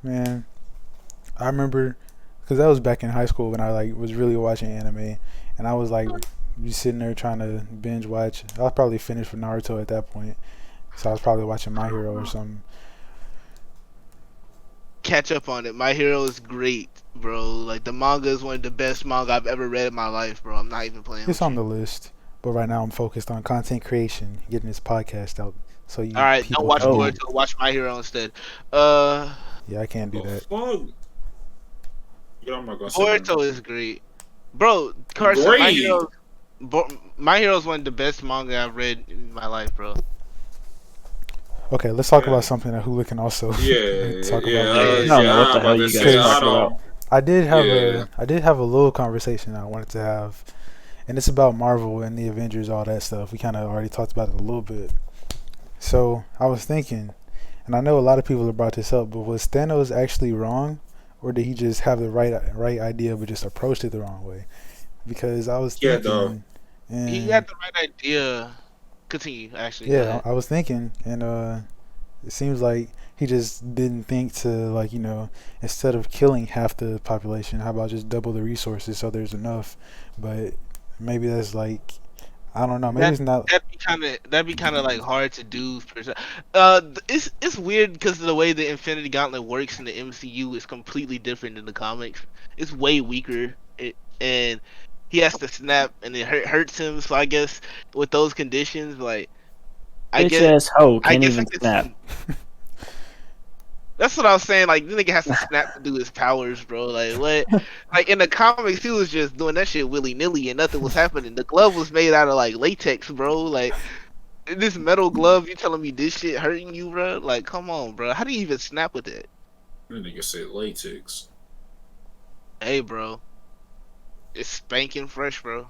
Man, I remember because that was back in high school when I like was really watching anime, and I was like just sitting there trying to binge watch. I was probably finished with Naruto at that point, so I was probably watching My Hero or something. Catch up on it. My Hero is great, bro. Like, the manga is one of the best manga I've ever read in my life, bro. I'm not even playing. It's on the list, but right now I'm focused on content creation, getting this podcast out. So you. All right, don't watch can- Boruto. Watch My Hero instead. Yeah, I can't do that. Yeah, I'm not gonna say Boruto is great, bro. Carson, Great. My Hero is one of the best manga I've read in my life, bro. Okay, let's talk Yeah. about something that Hulagh can also talk about. I don't know what the hell you guys are talking about. I did have Yeah. a little conversation I wanted to have, and it's about Marvel and the Avengers, all that stuff. We kind of already talked about it a little bit. So I was thinking, and I know a lot of people have brought this up, but was Thanos actually wrong, or did he just have the right idea but just approached it the wrong way? Because I was Yeah, thinking, dog. and He had the right idea. Continue, actually. yeah, I was thinking, and it seems like he just didn't think to like instead of killing half the population, how about just double the resources so there's enough. But maybe that's like, I don't know. Maybe That it's not. that'd be kind of like hard to do. It's weird because the way the Infinity Gauntlet works in the MCU is completely different than the comics. It's way weaker, and he has to snap, and it hurts him. So I guess with those conditions, like I Bitch guess ass hoe I can't guess I even could snap. see. That's what I was saying. Like, the nigga has to snap to do his powers, bro. Like, what? Like, in the comics, he was just doing that shit willy nilly and nothing was happening. The glove was made out of, like, latex, bro. Like, this metal glove, you telling me this shit hurting you, bro? Like, come on, bro. How do you even snap with it? That nigga said latex. Hey, bro. It's spanking fresh, bro.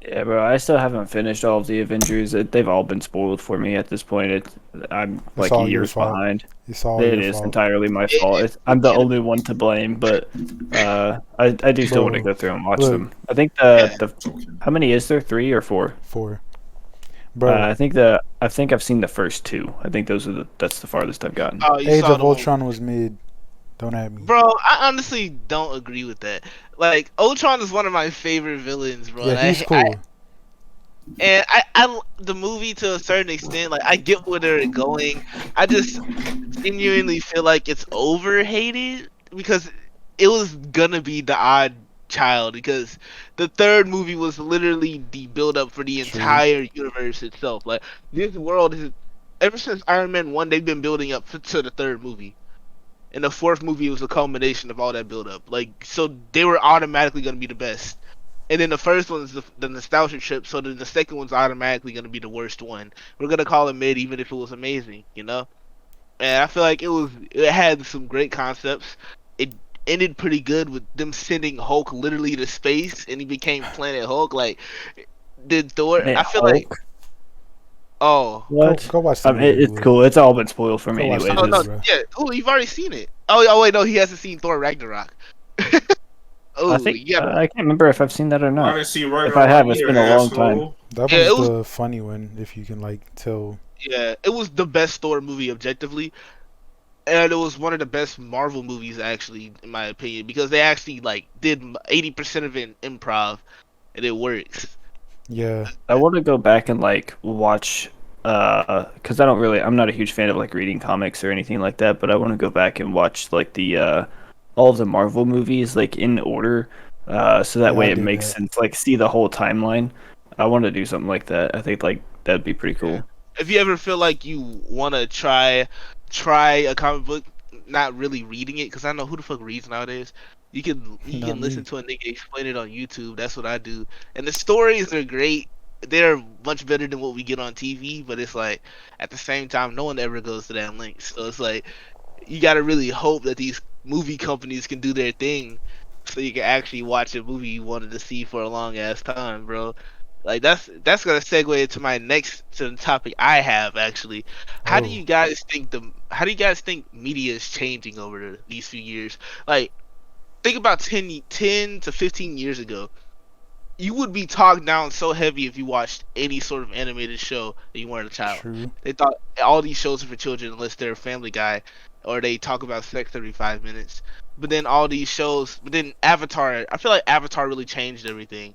Yeah, bro. I still haven't finished all of the Avengers. They've all been spoiled for me at this point. I'm It's like all your years fault. behind. It's all It your is fault. entirely my fault. I'm the only one to blame, but I do still want to Bro, go through and watch look. them. I think Yeah. how many is there? 3 or 4? 4. Bro, I think I've seen the first 2. I think that's the farthest I've gotten. Oh, you Age saw of the one. Ultron was mid. Don't at me. Bro, I honestly don't agree with that. Like, Ultron is one of my favorite villains, bro. Yeah, And he's cool. the movie to a certain extent, like I get where they're going. I just genuinely feel like it's overhated because it was gonna be the odd child because the third movie was literally the build up for the True. entire universe itself. Like, this world is, ever since Iron Man 1, they've been building up to the third movie. And the fourth movie was a culmination of all that build up. Like, so they were automatically gonna be the best. And then the first one's the nostalgia trip, so then the second one's automatically gonna be the worst one. We're gonna call it mid, even if it was amazing, you know. And I feel like it had some great concepts. It ended pretty good with them sending Hulk literally to space, and he became Planet Hulk. Like, did Thor? Man, I feel Hulk? like, oh, What? Go watch the movie. It's cool. It's all been spoiled for me Go watch anyways. the oh no, bro. yeah. Oh, you've already seen it. Oh wait, no, he hasn't seen Thor Ragnarok. Oh, I think yeah. I can't remember if I've seen that or I not. didn't see right If I have, it's been a long time. asshole. That Yeah, one's it was- the funny one, if you can like tell. Yeah, it was the best Thor movie objectively, and it was one of the best Marvel movies actually, in my opinion, because they actually like did 80% of it in improv, and it works. Yeah, I want to go back and like watch because I'm not a huge fan of like reading comics or anything like that, but I want to go back and watch like the all of the Marvel movies like in order, so that Yeah, way I it did makes that. sense. Like see the whole timeline. I want to do something like that. I think like that'd be pretty cool. If you ever feel like you want to try a comic book, not really reading it, because I know who the fuck reads nowadays. You can Not listen me. to a nigga explain it on YouTube. That's what I do, and the stories are great. They're much better than what we get on TV, but it's like at the same time, no one ever goes to that length. So it's like you gotta really hope that these movie companies can do their thing, so you can actually watch a movie you wanted to see for a long ass time, bro. Like, that's gonna segue into my next to the topic I have actually. How do Oh. you guys think media is changing over these few years? Like, think about 10 to 15 years ago. You would be talked down so heavy if you watched any sort of animated show that you weren't a child. True. They thought all these shows are for children unless they're a Family Guy or they talk about sex every 5 minutes. But then Avatar, I feel like Avatar really changed everything.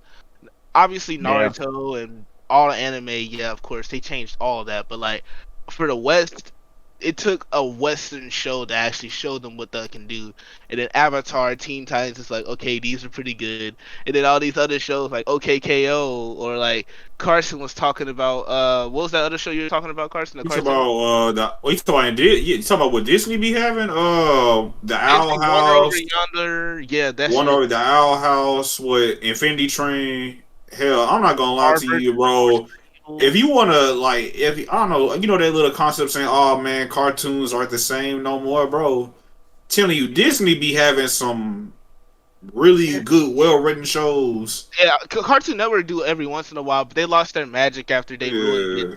Obviously Yeah. Naruto and all the anime, yeah, of course, they changed all of that. But like for the West, it took a Western show to actually show them what they can do. And then Avatar, Teen Titans, is like, okay, these are pretty good. And then all these other shows like OKKO or like Carson was talking about. What was that other show you were talking about, Carson? The You talking cartoon? about you talking about you talking about what Disney be having? The Owl Disney Wonder Over House, Yonder, yeah, that one shit. over the Owl House with Infinity Train. Hell, I'm not gonna lie to Harvard, you, bro. If you wanna like, if I don't know, you know that little concept saying, "Oh man, cartoons aren't the same no more," bro. Telling you, Disney be having some really good, well-written shows. Yeah, Cartoon Network do every once in a while, but they lost their magic after they ruined Yeah. it.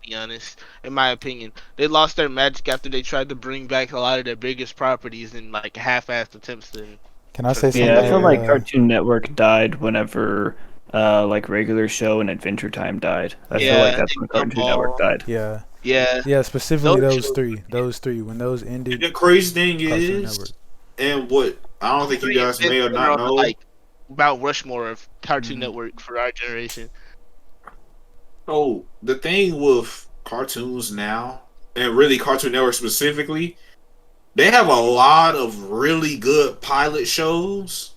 To be honest, in my opinion, they lost their magic after they tried to bring back a lot of their biggest properties in like half-assed attempts. And Can I say something? Yeah, I feel like uh, Cartoon Network died whenever like regular show and Adventure Time died. I feel Yeah, like that's and when Cartoon Network Gumball. died. Yeah. Yeah, Yeah, specifically Those those shows- three. Those three. When those And ended, the crazy thing Cartoon is, Network. and what I don't think you three guys in may or not general are know. like Mount Rushmore of Cartoon Mhm. Network for our generation. So the thing with cartoons now, and really Cartoon Network specifically, they have a lot of really good pilot shows,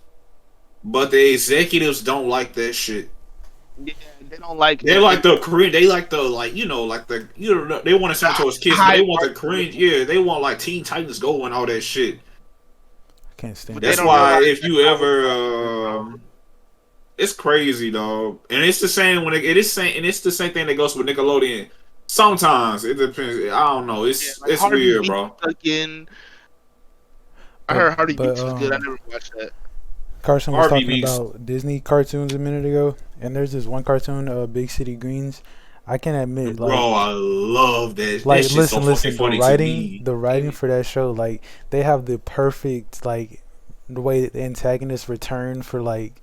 but the executives don't like that shit. Yeah, they don't like They like the cringe. They like the they want to send it towards kids, but high they want the art, cringe. Yeah, they want like Teen Titans Go and all that shit. I can't stand but they That's that don't shit. why realize if that you I was ever, it's crazy though, and it's the same when it is same, and it's the same thing that goes with Nickelodeon. Sometimes it depends. I don't know. yeah, It's like it's Harvey weird, Beach bro. stuck in. I But heard Harvey but Beach was good. I never watched that. Carson was Harvey talking Beast. about Disney cartoons a minute ago, and there's this one cartoon, Big City Greens. I can admit, Bro, I love that. That like shit's so fucking listen, funny to me. the writing for that show, like they have the perfect like the way that the antagonists return for like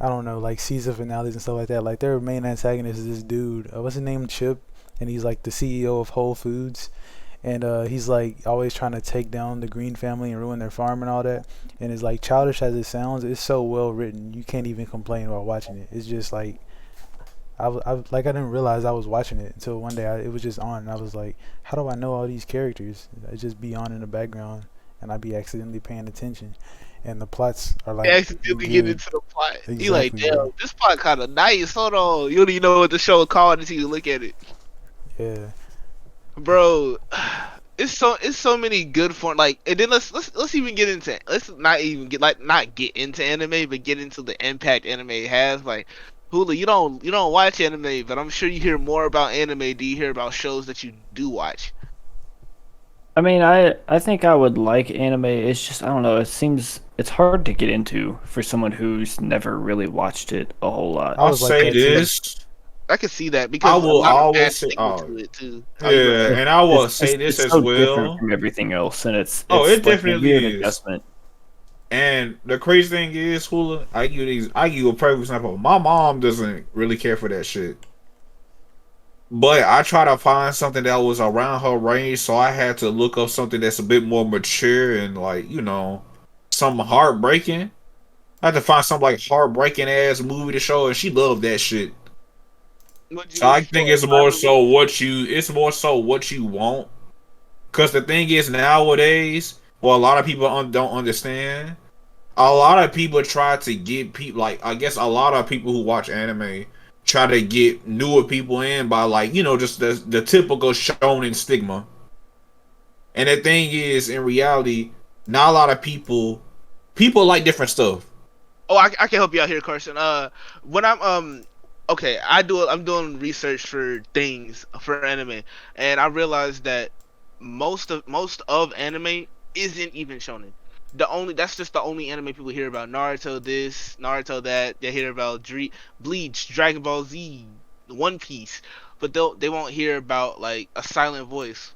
I don't know, like season finales and stuff like that. Like their main antagonist is this dude. What's his name? Chip, and he's like the CEO of Whole Foods, and he's like always trying to take down the Green family and ruin their farm and all that. And it's like childish as it sounds, it's so well written. You can't even complain about watching it. It's just like I didn't realize I was watching it until one day it was just on, and I was like, how do I know all these characters? It just be on in the background, and I'd be accidentally paying attention, and the plots are like They accidentally get good. into the plot. You like, Exactly, damn, bro. this plot kind of nice. Hold on, you don't even know what the show is called until you look at it, Yeah, bro. It's so many good form. Like, and then let's even get into, let's not even get like not get into anime, but get into the impact anime has. Like, Hula, you don't watch anime, but I'm sure you hear more about anime. Do you hear about shows that you do watch? I mean, I think I would like anime. It's just I don't know. It's hard to get into for someone who's never really watched it a whole lot. I I'll was like say that too. this. I can see that I because a will lot of always bad say, stigma to it too. yeah, and I will say this It's as so different well. from everything else, and Oh, it's it like a weird definitely is. adjustment. And the crazy thing is, Hula, I give you a perfect example. My mom doesn't really care for that shit. But I try to find something that was around her range, so I had to look up something that's a bit more mature and like, something heartbreaking. I had to find some like heartbreaking ass movie to show, and she loved that shit. What'd you So look I think for? it's more so what you want. Cause the thing is nowadays, well, a lot of people don't understand. A lot of people try to get people like I guess a lot of people who watch anime try to get newer people in by like just the typical shonen stigma. And the thing is, in reality, not a lot of people like different stuff. Oh, I can help you out here, Carson. When okay, I'm doing research for things for anime, and I realized that most of anime isn't even shonen. That's just the only anime people hear about. Naruto this, Naruto that. They hear about Bleach, Dragon Ball Z, One Piece, but they won't hear about like a Silent Voice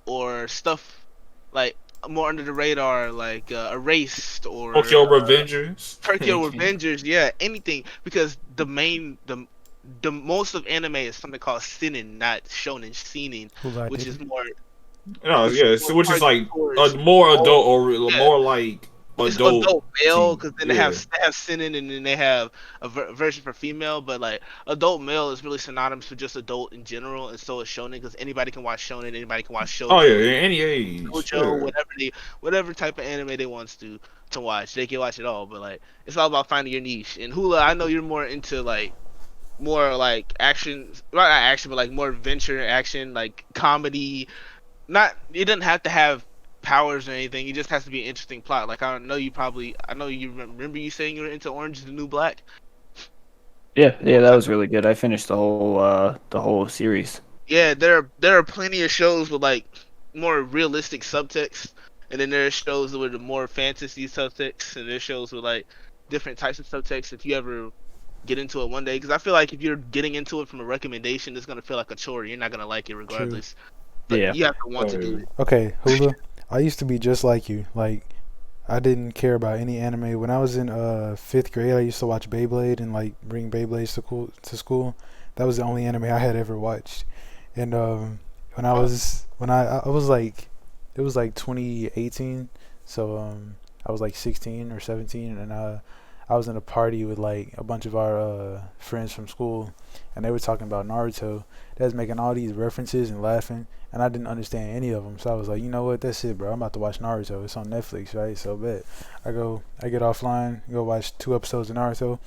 or stuff like more under the radar, like Erased or Tokyo Revengers. Tokyo Revengers. Yeah, anything because the most of anime is something called seinen, not shonen. Seinen, Who I which did is more No, yeah, so which is like towards a more adult or yeah, more like it's adult adult male teen. because then Yeah. they have seinen and then they have a version for female, but like adult male is really synonymous for just adult in general, and so is shonen because anybody can watch shonen, anybody can watch Oh shoujo, yeah, any age. shoujo, Yeah. whatever type of anime they wants to watch, they can watch it all. But like it's all about finding your niche. And Hula, I know you're more into like more like action, not action, but like more adventure action, like comedy. Not it doesn't have to have powers or anything. It just has to be an interesting plot. Like I know you remember you saying you were into Orange is the New Black. Yeah, that was really good. I finished the whole series. Yeah, there are plenty of shows with like more realistic subtext, and then there are shows with more fantasy subtext, and there's shows with like different types of subtext. If you ever get into it one day, because I feel like if you're getting into it from a recommendation, it's gonna feel like a chore. You're not gonna like it regardless. But Yeah. you have to want to do it. Okay, Hula. I used to be just like you. Like, I didn't care about any anime. When I was in 5th grade, I used to watch Beyblade and like bring Beyblades to school. That was the only anime I had ever watched. And I was like, it was like 2018, so I was like 16 or 17, and I was in a party with like a bunch of our friends from school, and they were talking about Naruto. They was making all these references and laughing, and I didn't understand any of them. So I was like, you know what, that's it, bro. I'm about to watch Naruto. It's on Netflix, right? So bet I get offline, go watch 2 episodes of Naruto.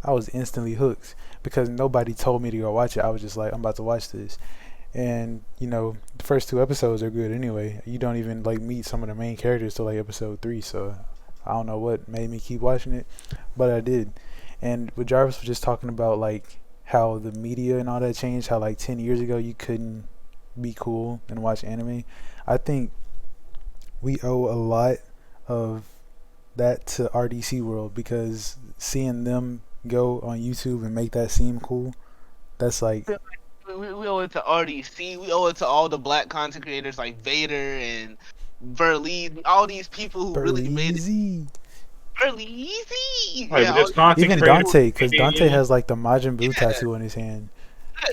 I was instantly hooked because nobody told me to go watch it. I was just like, I'm about to watch this. And you know, the first 2 episodes are good anyway. You don't even like meet some of the main characters till like episode 3, so I don't know what made me keep watching it, but I did. And what Jarvis was just talking about, like how the media and all that changed, how like 10 years ago you couldn't be cool and watch anime. I think we owe a lot of that to RDC World, because seeing them go on YouTube and make that seem cool, that's like, We owe it to RDC. We owe it to all the black content creators like Vader and Verlees. All these people who really made it. easy. Verleezy. Like, Yeah, this content Even creator- Dante, because Dante Yeah. has like the Majin Buu Yeah. tattoo on his hand.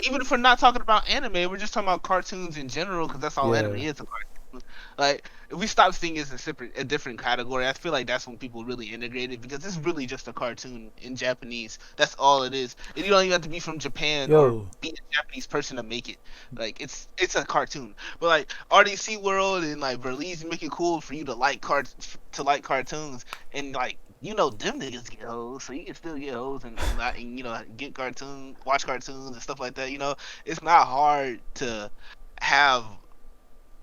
even if we're not talking about anime, we're just talking about cartoons in general, because that's all Yeah. anime is. A cartoon. Like, if we stop seeing it as a different category, I feel like that's when people really integrate it, because it's really just a cartoon in Japanese. That's all it is. And you don't even have to be from Japan or Yo, be a Japanese person to make it. Like, it's a cartoon. But like RDC World and like Verlees make it cool for you to like cartoons, and like, you know, them niggas get hoes, so you can still get hoes and you know, watch cartoons and stuff like that. You know, it's not hard to have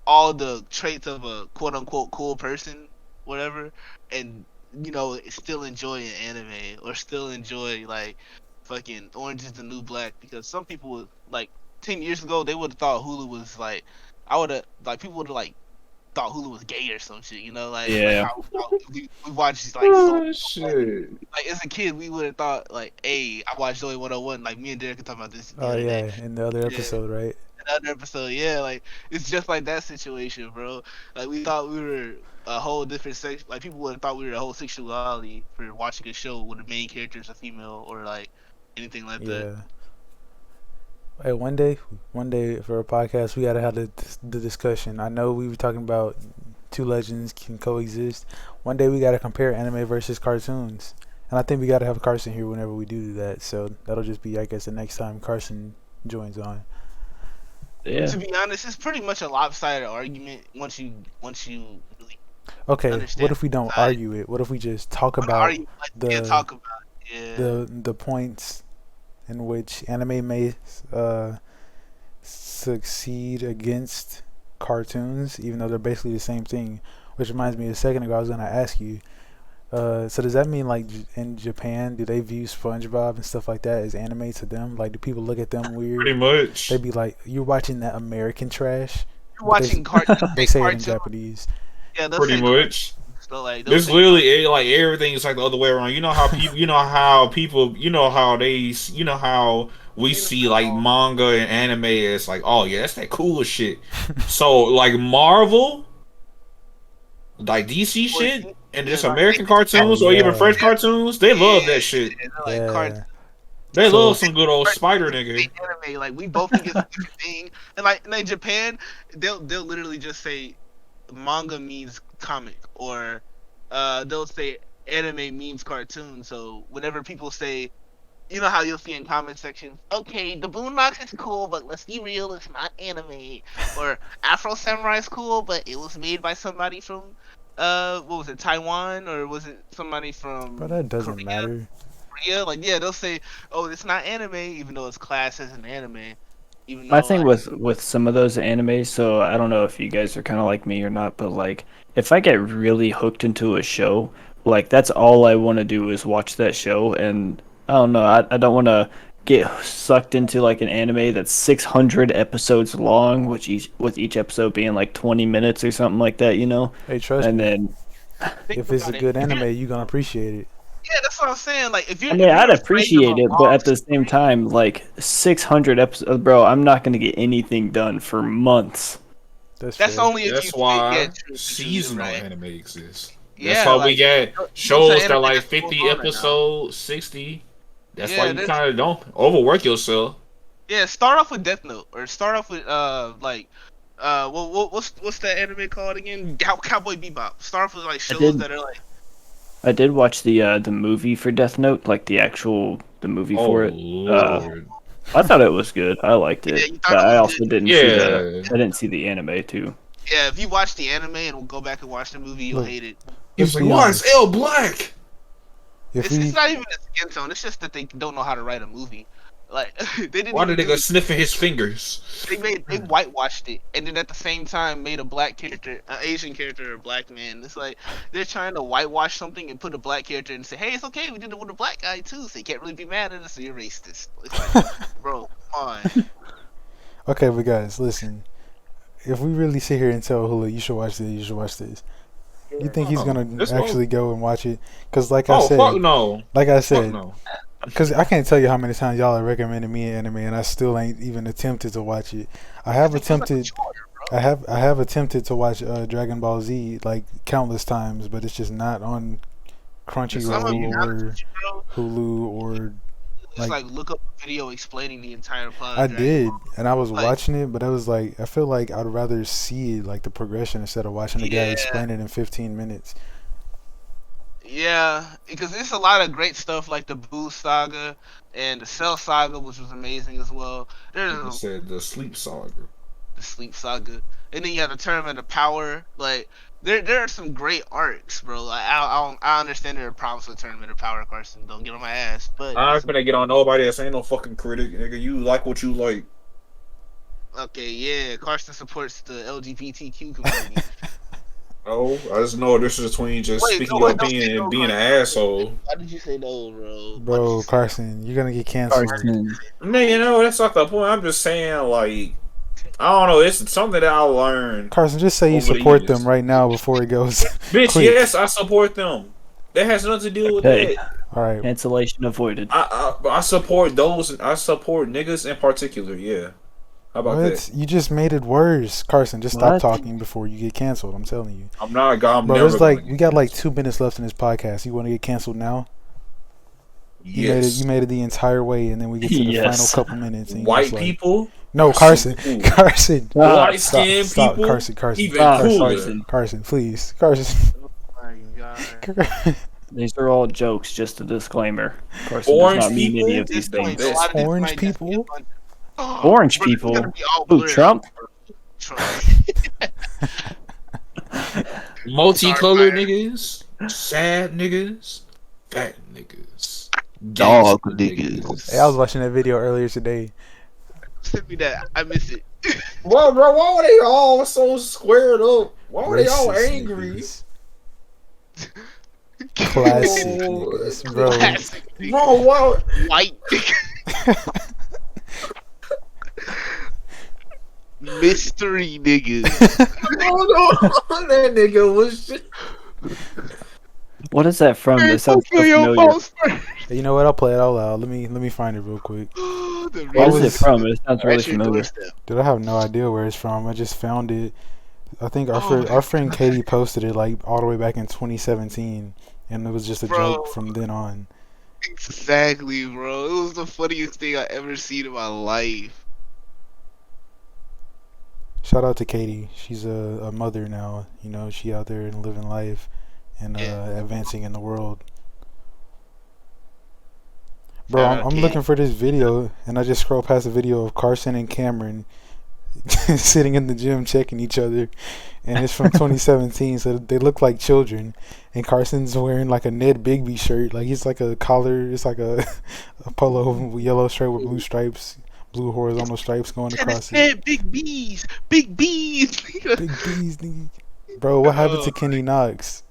all the traits of a quote unquote cool person, whatever, and you know, still enjoy an anime or still enjoy like fucking Orange is the New Black, because some people would, like 10 years ago, they would have thought Hulu was like, people would have like thought Hulu was gay or some shit, you know, like, Yeah. like how we watched like Oh, shit. like as a kid we would have thought like, hey, I watched Zoe 101, like me and Derek could talk about this the oh other yeah, day. in the other Yeah. episode, right? Another episode, yeah, like it's just like that situation, bro. Like we thought we were a whole different sex. Like people would have thought we were a whole sexuality for watching a show where the main character is a female or like anything like that. Yeah. Hey, one day for a podcast, we gotta have the discussion. I know we were talking about two legends can coexist. One day we gotta compare anime versus cartoons, and I think we gotta have Carson here whenever we do that. So that'll just be, I guess, the next time Carson joins on. Yeah. To be honest, it's pretty much a lopsided argument once you really Okay, understand what if we don't the side. argue it? What if we just talk wanna about argue, like, the talk about it. Yeah. the points in which anime may succeed against cartoons, even though they're basically the same thing? Which reminds me, a second ago I was gonna ask you. So does that mean like in Japan, do they view SpongeBob and stuff like that as anime to them? Like, do people look at them weird? Pretty much. They be like, "You're watching that American trash." You're watching They say it in cartoon. Japanese. Yeah, they'll Pretty say much. so, like, they'll This say- literally like everything is like the other way around. You know how people, you know how we see like manga and anime as like, oh yeah, that's that cool shit. So like Marvel, like DC shit, and just Yeah, American like, cartoons oh, or even yeah. French cartoons, they love that shit. Yeah, they're like Yeah. cartoon They So- love some good old spider nigga. anime. Like we both think it's a different thing. And like in Japan, they'll literally just say manga means comic, or they'll say anime means cartoon. So whenever people say, you know how you'll see in comment sections, okay, the Boondocks is cool, but let's be real, it's not anime. Or Afro Samurai is cool, but it was made by somebody from what was it, Taiwan, or was it somebody from But that doesn't Korea? matter. Like, yeah, they'll say, oh, it's not anime, even though it's classed as an anime. Even My though, thing like, with some of those animes, so I don't know if you guys are kind of like me or not, but like if I get really hooked into a show, like that's all I want to do is watch that show, and I don't know, I don't want to get sucked into like an anime that's 600 episodes long, with each episode being like 20 minutes or something like that, you know? Hey, trust And me, then think if it's a about it. good If you're- anime, you're gonna appreciate it. Yeah, that's what I'm saying. Like, if you're, I mean, if I'd you're afraid of appreciate a it, but long at the same time, like 600 episodes, bro, I'm not gonna get anything done for months. That's fair. only if That's you why yeah, true, seasonal right? anime exists. Yeah, That's why we like, get those shows are that anime like that's 50 going on right now. episodes, 60. That's Yeah, why you that's- kind of don't overwork yourself. Yeah, start off with Death Note, or start off with like What's that anime called again? Cowboy Bebop. Start with like shows did- that are like. I did watch the movie for Death Note, like the movie Oh for it. Lord. I thought it was good. I liked Yeah, it, you thought but it I was also good. didn't see Yeah. I didn't see the anime too. Yeah, if you watch the anime and go back and watch the movie, you'll Look, hate it. He was Let's like, be why is honest. L black? If It's we not even a skin tone. It's just that they don't know how to write a movie. Like they didn't. Why even did they do go it. sniffing his fingers? They whitewashed it, and then at the same time made a black character, an Asian character, a black man. It's like they're trying to whitewash something and put a black character and say, "Hey, it's okay. We did it with a black guy too, so you can't really be mad at us. So you're racist." It's like, bro, come on. okay, but guys, listen. If we really sit here and tell Hula, you should watch this, you should watch this. You think he's gonna This actually go and watch it? Because like I Oh said, fuck no. like I Fuck said, no. because I can't tell you how many times y'all have recommended me an anime, and I still ain't even attempted to watch it. I have attempted. I have attempted to watch Dragon Ball Z like countless times, but it's just not on Some of you, Crunchyroll or bro, Hulu or just like like look up a video explaining the entire plot. I of Dragon did, Ball. and I was Like- watching it, but I was like, I feel like I'd rather see like the progression instead of watching the guy Yeah. explain it in 15 minutes. Yeah, because there's a lot of great stuff like the Boo saga and the Cell saga, which was amazing as well. He There's said the sleep saga. the Sleep saga, and then you have the Tournament of Power. Like there are some great arcs, bro. Like I understand there are problems with Tournament of Power, Carson. Don't get on my ass, but I'm it's- finna get on nobody that ain't no fucking critic, nigga. You like what you like. okay, yeah. Carson supports the LGBTQ community. No, I just know this is between just Wait, speaking no, your don't say opinion no, and being an Carson. asshole. Why did you say no, bro? Why did Bro, you say Carson, you're gonna get canceled. Carson, Man, you know, that's not the point. I'm just saying, like, I don't know. It's something that I learned. Carson, just say you Over the support years. them right now before it goes. Bitch, quick. yes, I support them. That has nothing to do with Okay. that. All right, cancellation avoided. I support those. I support niggas in particular. Yeah. How about what? that? You just made it worse, Carson. Just stop What? talking before you get canceled. I'm telling you, I'm not. I'm bro. never It's like gonna we get got like 2 minutes left in this podcast. You want to get canceled now? You made it. Yes. You made it the entire way, and then we get to the Yes. final couple minutes. And you're White just like, people. no, are Carson, so cool. Carson. Light Stop, skinned stop, people. Carson, Even Stop, cooler. Carson. Carson, please, Carson. Oh my god. These are all jokes. Just a disclaimer. Carson Orange does not mean people? any of At these this point, things. a lot of this Orange might just be a people? bunch- Orange Bro, it's people? gonna be all Who, blurred. Trump? Trump. Multicolored Sorry, niggas. Sad niggas. Fat niggas. Dog gangster niggas. Hey, I was watching that video earlier today. Send me that. I miss it. Well, bro, why were they all so squared up? Why were they all Racist angry? niggas. Classic Oh, niggas, bro. Classic nigga. Bro, what? White nigga. Mystery niggas. No, that nigga was just... What is that from? That sounds so familiar. Hey, you know what? I'll play it out loud. Let me find it real quick. What is it from? It sounds really familiar. Dude, I have no idea where it's from. I just found it. I think our Oh my friend Katie posted it like all the way back in 2017, and it was just a Bro. joke from then on. Exactly, bro. It was the funniest thing I ever seen in my life. Shout out to Katie. She's a mother now. You know, she out there and living life and Yeah. advancing in the world. Bro, Shout out I'm Katie. looking for this video, and I just scroll past a video of Carson and Cameron sitting in the gym checking each other, and it's from 2017, so they look like children. And Carson's wearing like a Ned Bigby shirt, like he's like a collar. It's like a polo yellow shirt with blue stripes, blue horizontal stripes going And across it it. said big bees. Big bees. Big B's, nigga. Bro, what happened to Kenny Knox?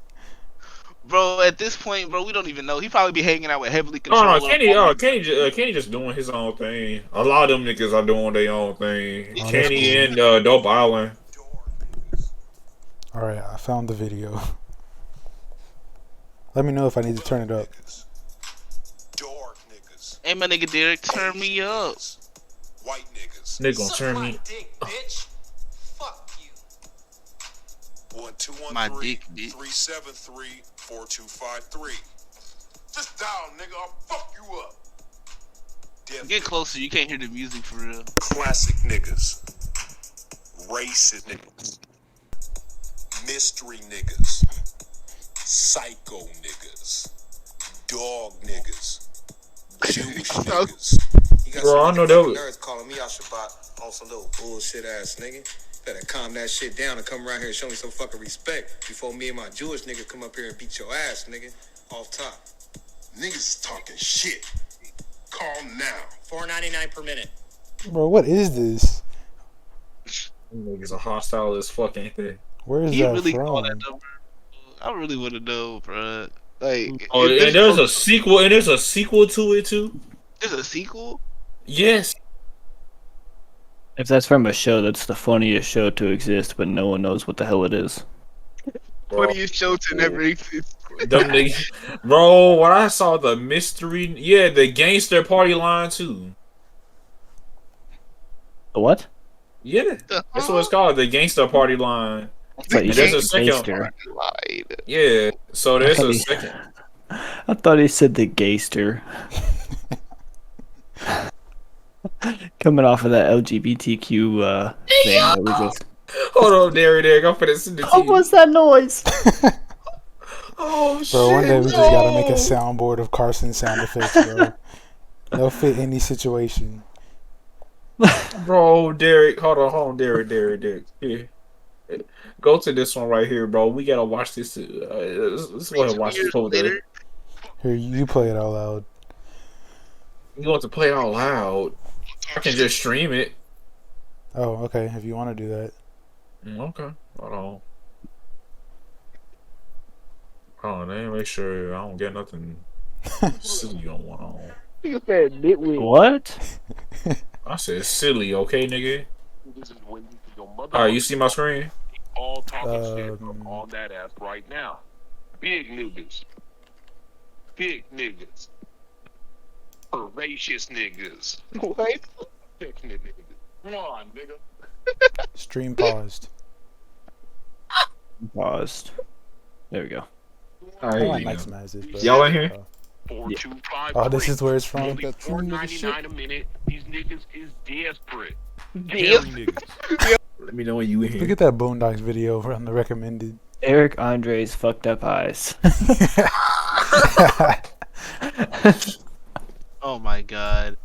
Bro, at this point, bro, we don't even know. He probably be hanging out with heavily No, controlled. Kenny just doing his own thing. A lot of them niggas are doing their own thing. Oh, that's Kenny cool. and Dope Island. All right, I found the video. Let me know if I need to turn it up. Dark niggas. Hey, my nigga Derek, turn me up. White niggas. They gonna turn me. Dick, bitch. Fuck you. 1213 My dick, bitch. 373 4253. Just dial, nigga. I'll fuck you up. Death Get closer. You can't hear the music for real. classic niggas. racist niggas, mystery niggas, psycho niggas, dog niggas, Jewish niggas. You got Bro, I some know niggas that fucking was- nerds calling me out Shabbat on some little bullshit ass nigga. Better calm that shit down and come around here and show me some fucking respect before me and my Jewish nigga come up here and beat your ass, nigga. Off top. Niggas is talking shit. Call now. $4.99 per minute. Bro, what is this? Them niggas are hostile as fuck, ain't they? Where is He that really from? called that number. I really want to know, bro. Like, Oh, if and there's a sequel, and there's a sequel to it too. there's a sequel. Yes. If that's from a show, that's the funniest show to exist, but no one knows what the hell it is. Funniest show to never exist. Them niggas, bro. When I saw the mystery, yeah, the gangster party line too. The what? Yeah, that's what it's called, the gangster party line. But you There's said a the second. gayster. Yeah, so there's thought a he- second. I thought he said the gayster. Coming off of that LGBTQ thing. That was just... Hold on, Derek. I'm finna send it to What you. was that noise? Oh shit! Bro, one day we just gotta make a no. soundboard of Carson sound effects, bro. They'll fit any situation. Bro, Derek, hold on, Derek. Here. Go to this one right here, bro. We gotta watch this. Let's go ahead and watch this whole day. Here, you play it out loud. You want to play it out loud? I can just stream it. Oh, okay. If you want to do that. Okay, hold on. Let me make sure I don't get nothing silly on one on. You said nitwit. What? I said silly, okay, nigga? Alright, you see my screen? All talking shit on that ass right now. Big niggas. Big niggas. Voracious niggas. What? Big niggas. Come on, nigga. Stream paused. Paused. There we go. I Alright, like you go. maximize this, bro. Y'all in here? 4253. Oh, this is where it's from. Only $4.99 a minute. These niggas is desperate. Let me know when you in Look here. at that Boondocks video on the recommended. Eric Andre's fucked up eyes. Oh my god.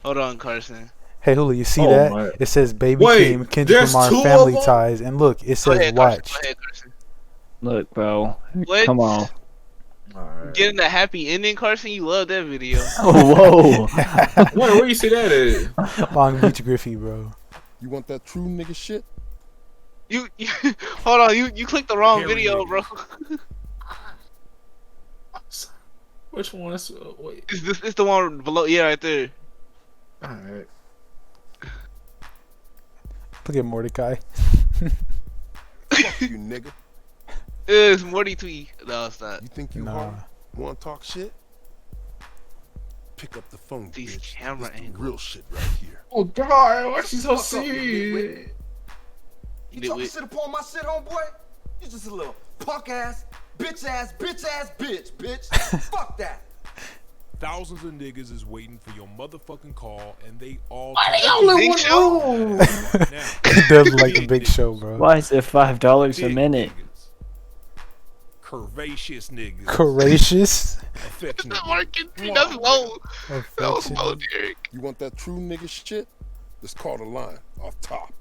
Hold on, Carson. Hey, Hulagh, you see Oh, that? my. It says Baby Wait, Kim, Kendrick there's Lamar, two of Family them? Ties, and look, it Go says ahead, watch. Carson. Go ahead, Carson. Look, bro. What? Come on. Alright. Getting the happy ending, Carson. You love that video. Whoa. Where you see that at? Long Beach Griffey, bro. You want that true nigga shit? You hold on. You clicked the wrong Hairy video, niggas. bro. Which one is wait? It's the one below. Yeah, right there. Alright. Look at Mordecai. Fuck you, nigga. It's Morty Tweet. No, it's not. You think you Nah. hard? Want to talk shit? Pick up the phone, These bitch. camera This the angles. real shit right here. Oh God, why she so Fuck up, you serious? You Nitwit. talking shit upon my shit, homeboy? You just a little punk ass, bitch, bitch. Fuck that. Thousands of niggas is waiting for your motherfucking call, and they all. Big Show? It does like the Big Show, bro. Why is it $5 a minute? Curvaceous niggas. Courageous. Affectionate Not niggas. working. That's low. That was low, Affectionate. Derek. You want that true nigga shit? Let's call the line off top.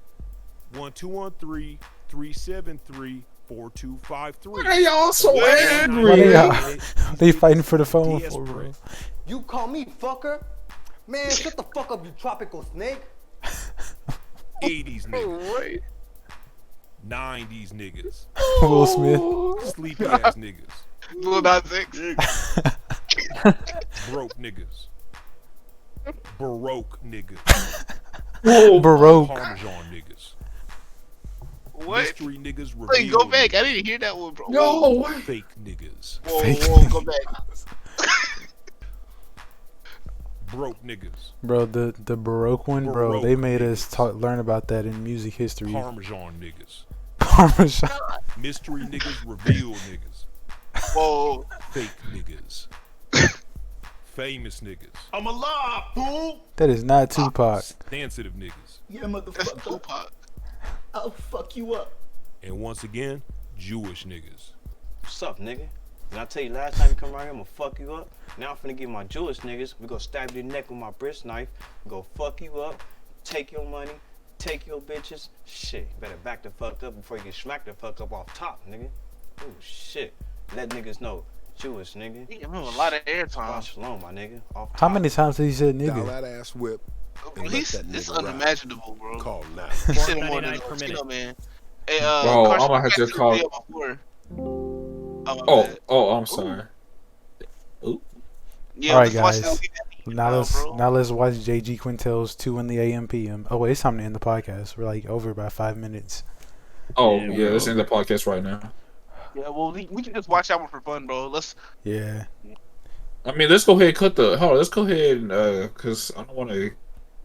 1213-373-4253. Why y'all so Why angry? they, they fighting for the phone for, bro? You call me fucker? Man, shut the fuck up, you tropical snake. 80s niggas. 90s niggas. Will Smith. Sleepy ass niggas. Lil Nas X. Broke niggas. Baroque niggas. Baroque. Parmesan niggas. What? Mystery niggas. Wait, Reveal go back. niggas. I didn't hear that one, bro. No. Fake niggas. Whoa, go back. Broke niggas. Bro, the Baroque one, bro, Baroque they made us niggas. learn about that in music history. Parmesan niggas. Parmesan. Mystery niggas. Reveal niggas. Whoa. Fake niggas. Famous niggas. I'm alive, fool. That is not Tupac. Sensitive niggas. Yeah, That's motherfucker. Tupac. I'll fuck you up. And once again, Jewish niggas. What's up, nigga? Did I tell you last time you come around here, I'm gonna fuck you up? Now I'm finna get my Jewish niggas. We gonna stab your neck with my bristle knife. We gonna fuck you up, take your money, take your bitches. Shit, better back the fuck up before you get smacked the fuck up off top, nigga. Oh shit. Let niggas know. Jewish nigga. He giving him a lot of airtime. Shalom, my nigga. Off How many times did he say Dial nigga? that ass whip. Bro, it's unimaginable, bro. Call now. He said it more than Latino, man. Hey, Bro, Carson, I'm gonna have to call. I'm sorry. Yeah, All right, let's watch guys. this. Now let's watch JG Quintel's 2 in the AM PM. Oh wait, it's time to end the podcast. We're like over by 5 minutes. Oh yeah, let's end the podcast right now. Yeah, well, we can just watch that one for fun, bro. Let's. Yeah. I mean, let's go ahead and cut the. Hold on, let's go ahead and because I don't want to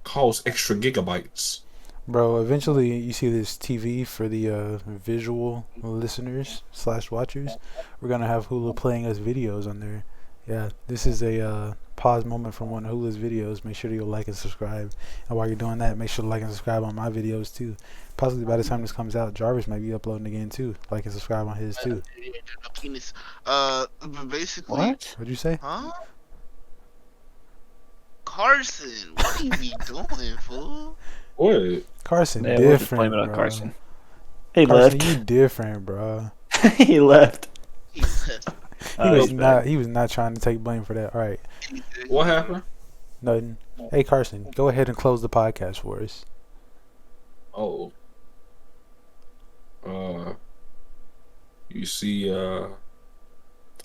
cause extra gigabytes. Bro, eventually you see this TV for the visual listeners / watchers. We're gonna have Hulagh playing us videos on there. Yeah, this is a pause moment from one of Hulagh's videos. Make sure to go like and subscribe. And while you're doing that, make sure to like and subscribe on my videos too. Possibly by the time this comes out, Jarvis might be uploading again too. Like and subscribe on his too. Basically. What? What'd you say? Huh? Carson, what are you be doing, fool? What? Carson, Yeah, we'll just different, blame it on bro. Carson. He Carson, left. you different, bro. He left. He left. He was not trying to take blame for that. All right. What happened? Nothing. Hey Carson, go ahead and close the podcast for us. Oh. You see, if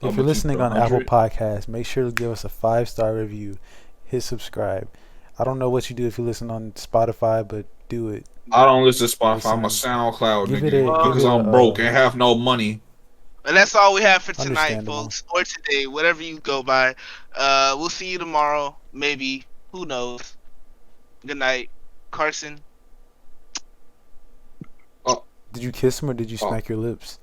you're listening on Apple Podcasts, make sure to give us a 5-star review. Hit subscribe. I don't know what you do if you listen on Spotify, but do it. I don't listen to Spotify. I'm a SoundCloud nigga because I'm broke and have no money. And that's all we have for tonight, Understandable. folks, or today, whatever you go by. We'll see you tomorrow, maybe. Who knows? Good night, Carson. Did you kiss him or did you smack your lips?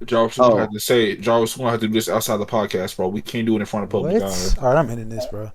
Jarvis gonna have to say. Jarvis gonna have to do this outside the podcast, bro. We can't do it in front of public. What? All right, I'm ending this, bro.